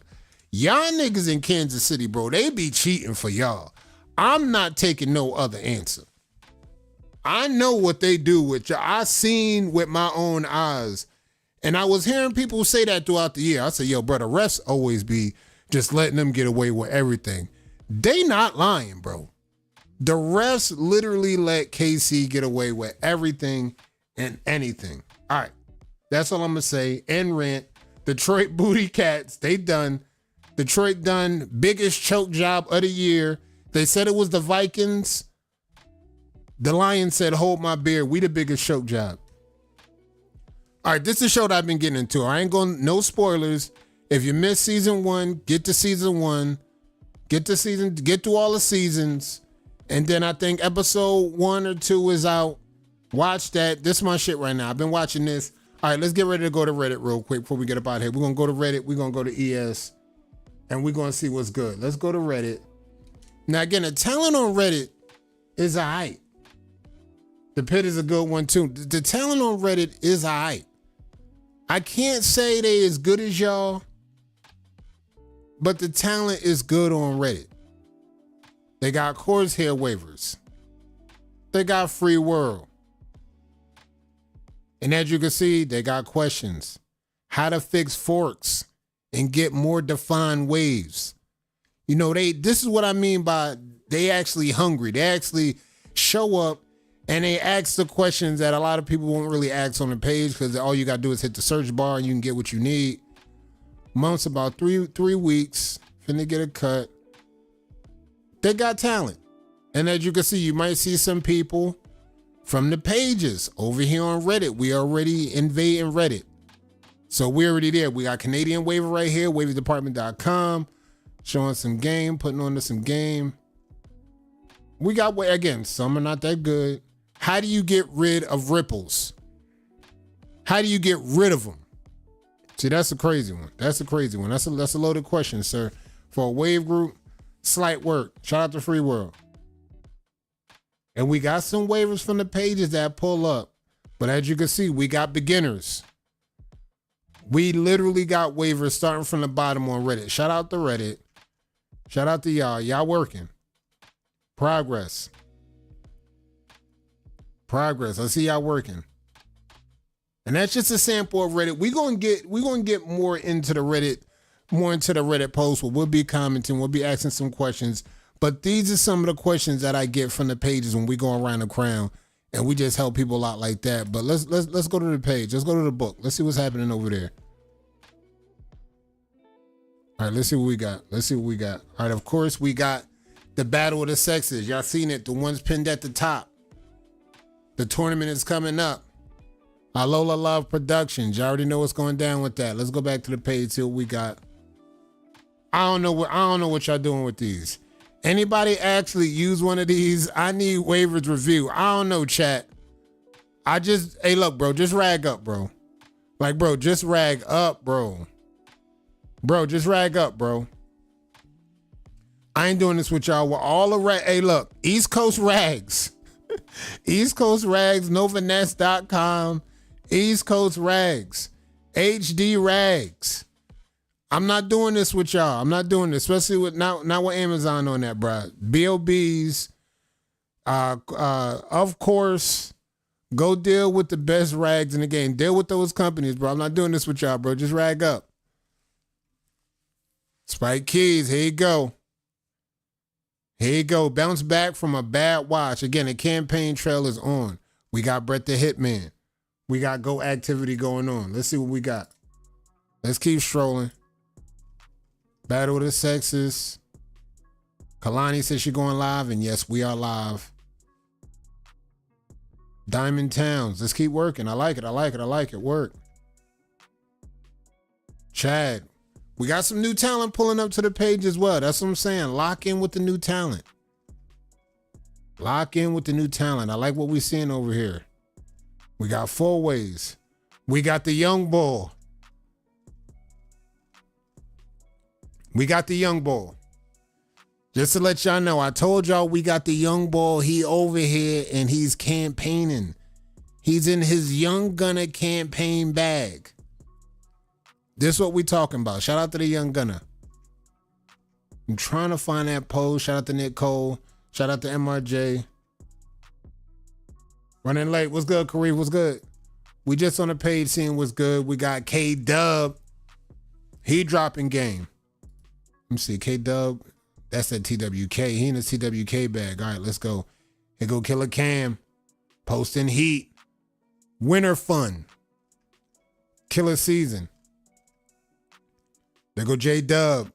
Y'all niggas in Kansas City, bro, they be cheating for y'all. I'm not taking no other answer. I know what they do with y'all. I seen with my own eyes. And I was hearing people say that throughout the year. I said, yo, bro, the refs always be just letting them get away with everything. They not lying, bro. The refs literally let KC get away with everything and anything. All right. That's all I'm going to say. End rant. Detroit Booty Cats, they done. Detroit done. Biggest choke job of the year. They said it was the Vikings. The Lions said, hold my beer. We the biggest choke job. All right, this is a show that I've been getting into. I ain't going, no spoilers. If you missed season 1, get to season 1. Get through all the seasons. And then I think episode 1 or 2 is out. Watch that. This is my shit right now. I've been watching this. All right, let's get ready to go to Reddit real quick before we get up out of here. We're going to go to Reddit. We're going to go to ES. And we're going to see what's good. Let's go to Reddit. Now, again, the talent on Reddit is all right. The Pit is a good one, too. The talent on Reddit is all right. I can't say they as good as y'all, but the talent is good on Reddit. They got Coors Hair Waivers. They got Free World. And as you can see, they got questions. How to fix forks and get more defined waves. You know, this is what I mean by they actually hungry. They actually show up and they ask the questions that a lot of people won't really ask on the page because all you got to do is hit the search bar and you can get what you need. Months, about three weeks, finna get a cut. They got talent. And as you can see, you might see some people from the pages over here on Reddit. We already invading Reddit. So we're already there. We got Canadian Waiver right here, waiverdepartment.com, showing some game, putting on to some game. We got, again, some are not that good. How do you get rid of ripples? How do you get rid of them? See, that's a crazy one. That's a crazy one. That's a loaded question, sir. For a wave group, slight work. Shout out to Free World. And we got some waivers from the pages that pull up. But as you can see, we got beginners. We literally got waivers starting from the bottom on Reddit. Shout out to Reddit. Shout out to y'all. Y'all working. Progress. I see y'all working. And that's just a sample of Reddit. We're gonna get more into the Reddit post where we'll be commenting, we'll be asking some questions. But these are some of the questions that I get from the pages when we go around the crown and we just help people out like that. But let's go to the page. Let's go to the book. Let's see what's happening over there. All right, let's see what we got. All right, of course, we got the Battle of the Sexes. Y'all seen it, the ones pinned at the top. The tournament is coming up. Alola Love Productions. Y'all already know what's going down with that. Let's go back to the page, see what we got. I don't know what y'all doing with these. Anybody actually use one of these? I need waivers review. I don't know, chat. Hey, look, bro, just rag up, bro. Like, bro, just rag up, bro. Bro, just rag up, bro. I ain't doing this with y'all. We're all the hey, look, East Coast Rags. East Coast Rags, Novanest.com. East Coast Rags. HD Rags. I'm not doing this with y'all. I'm not doing this, especially with not with Amazon on that, bro. BOBs. Of course, go deal with the best rags in the game. Deal with those companies, bro. I'm not doing this with y'all, bro. Just rag up. Spike Keys, here you go. Here you go. Bounce back from a bad watch. Again, the campaign trail is on. We got Brett the Hitman. We got Go activity going on. Let's see what we got. Let's keep strolling. Battle of the Sexes. Kalani says she's going live, and yes, we are live. Diamond Towns. Let's keep working. I like it. Work. Chad. We got some new talent pulling up to the page as well. That's what I'm saying. Lock in with the new talent. I like what we're seeing over here. We got 4 ways. We got the young bull. Just to let y'all know, I told y'all we got the young bull. He over here and he's campaigning. He's in his Young Gunner campaign bag. This is what we talking about. Shout out to the Young Gunner. I'm trying to find that post. Shout out to Nick Cole. Shout out to MRJ. Running late. What's good, Kareem? What's good? We just on the page seeing what's good. We got K-Dub. He dropping game. Let me see. K-Dub. That's that TWK. He in the TWK bag. All right, let's go. Here go Killer Cam. Posting heat. Winter fun. Killer season. There go J-Dub.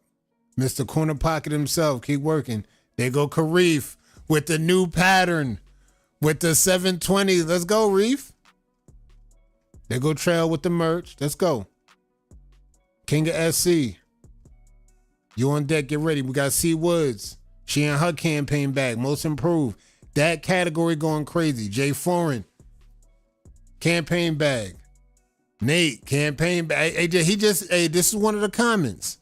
Mr. Corner Pocket himself. Keep working. There go Karif with the new pattern. With the 720. Let's go, Reef. There go Trail with the merch. Let's go. King of SC. You on deck, get ready. We got C Woods. She in her campaign bag. Most improved. That category going crazy. Jay Foreign. Campaign bag. Nate, campaign bag. Hey, this is one of the comments.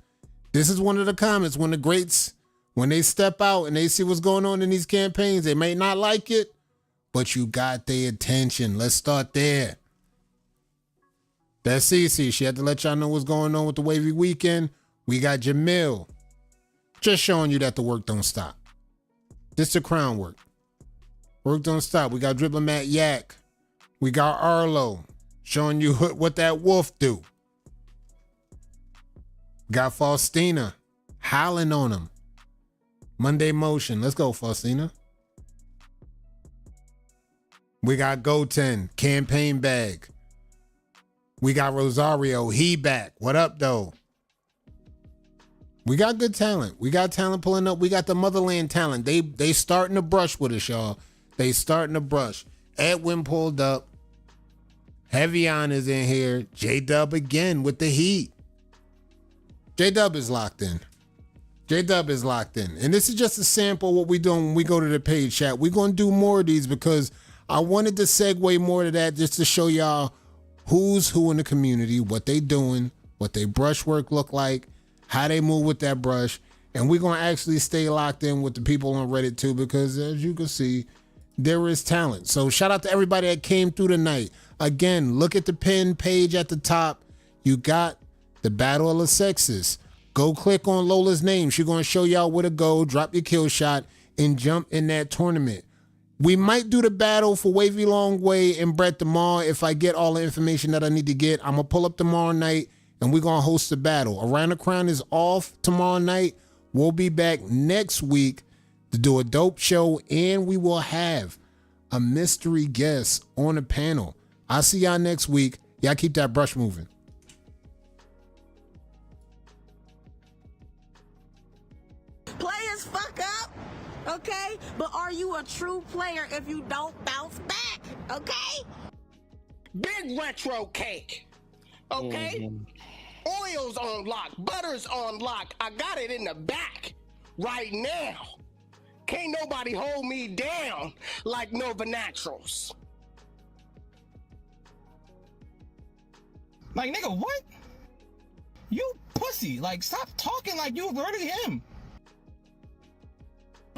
When the greats, when they step out and they see what's going on in these campaigns, they may not like it, but you got their attention. Let's start there. That's Cece. She had to let y'all know what's going on with the Wavy Weekend. We got Jamil. Just showing you that the work don't stop. This the crown work. Work don't stop. We got Dribbling Matt Yak. We got Arlo. Showing you what that wolf do. Got Faustina howling on him. Monday Motion. Let's go, Faustina. We got Goten, campaign bag. We got Rosario, he back. What up, though? We got good talent. We got talent pulling up. We got the motherland talent. They starting to brush with us, y'all. They starting to brush. Edwin pulled up. Heavyon is in here. J-Dub again with the heat. J-Dub is locked in. J-Dub is locked in. And this is just a sample of what we doing when we go to the paid chat. We're going to do more of these because I wanted to segue more to that just to show y'all who's who in the community, what they doing, what they brushwork look like, how they move with that brush. And we're going to actually stay locked in with the people on Reddit too, because as you can see, there is talent. So shout out to everybody that came through tonight. Again, look at the pin page at the top. You got the Battle of the Sexes. Go click on Lola's name. She's going to show y'all where to go, drop your kill shot, and jump in that tournament. We might do the battle for Wavy Long Way and Brett tomorrow if I get all the information that I need to get. I'm going to pull up tomorrow night, and we're going to host the battle. Around the Crown is off tomorrow night. We'll be back next week to do a dope show, and we will have a mystery guest on the panel. I'll see y'all next week. Y'all keep that brush moving. Players fuck up, okay? But are you a true player if you don't bounce back, okay? Big retro cake. Okay? Oil's on lock. Butter's on lock. I got it in the back right now. Can't nobody hold me down like Nova Naturals. Like, nigga, what? You pussy. Like, stop talking like you alerted him.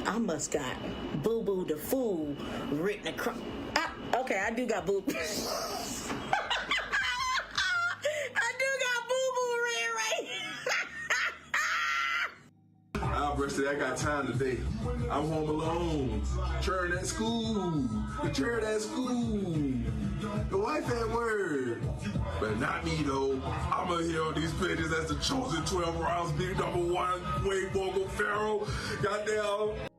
I must got Boo Boo the Fool written across. Okay, I do got Boo Boo. I do got Boo Boo written right. I got time today. I'm home alone. Churn at school. Churn at school. The wife at work. But not me though. I'ma here on these pages as the chosen 12 rounds, big number one, Wade Bogle Pharaoh. Goddamn.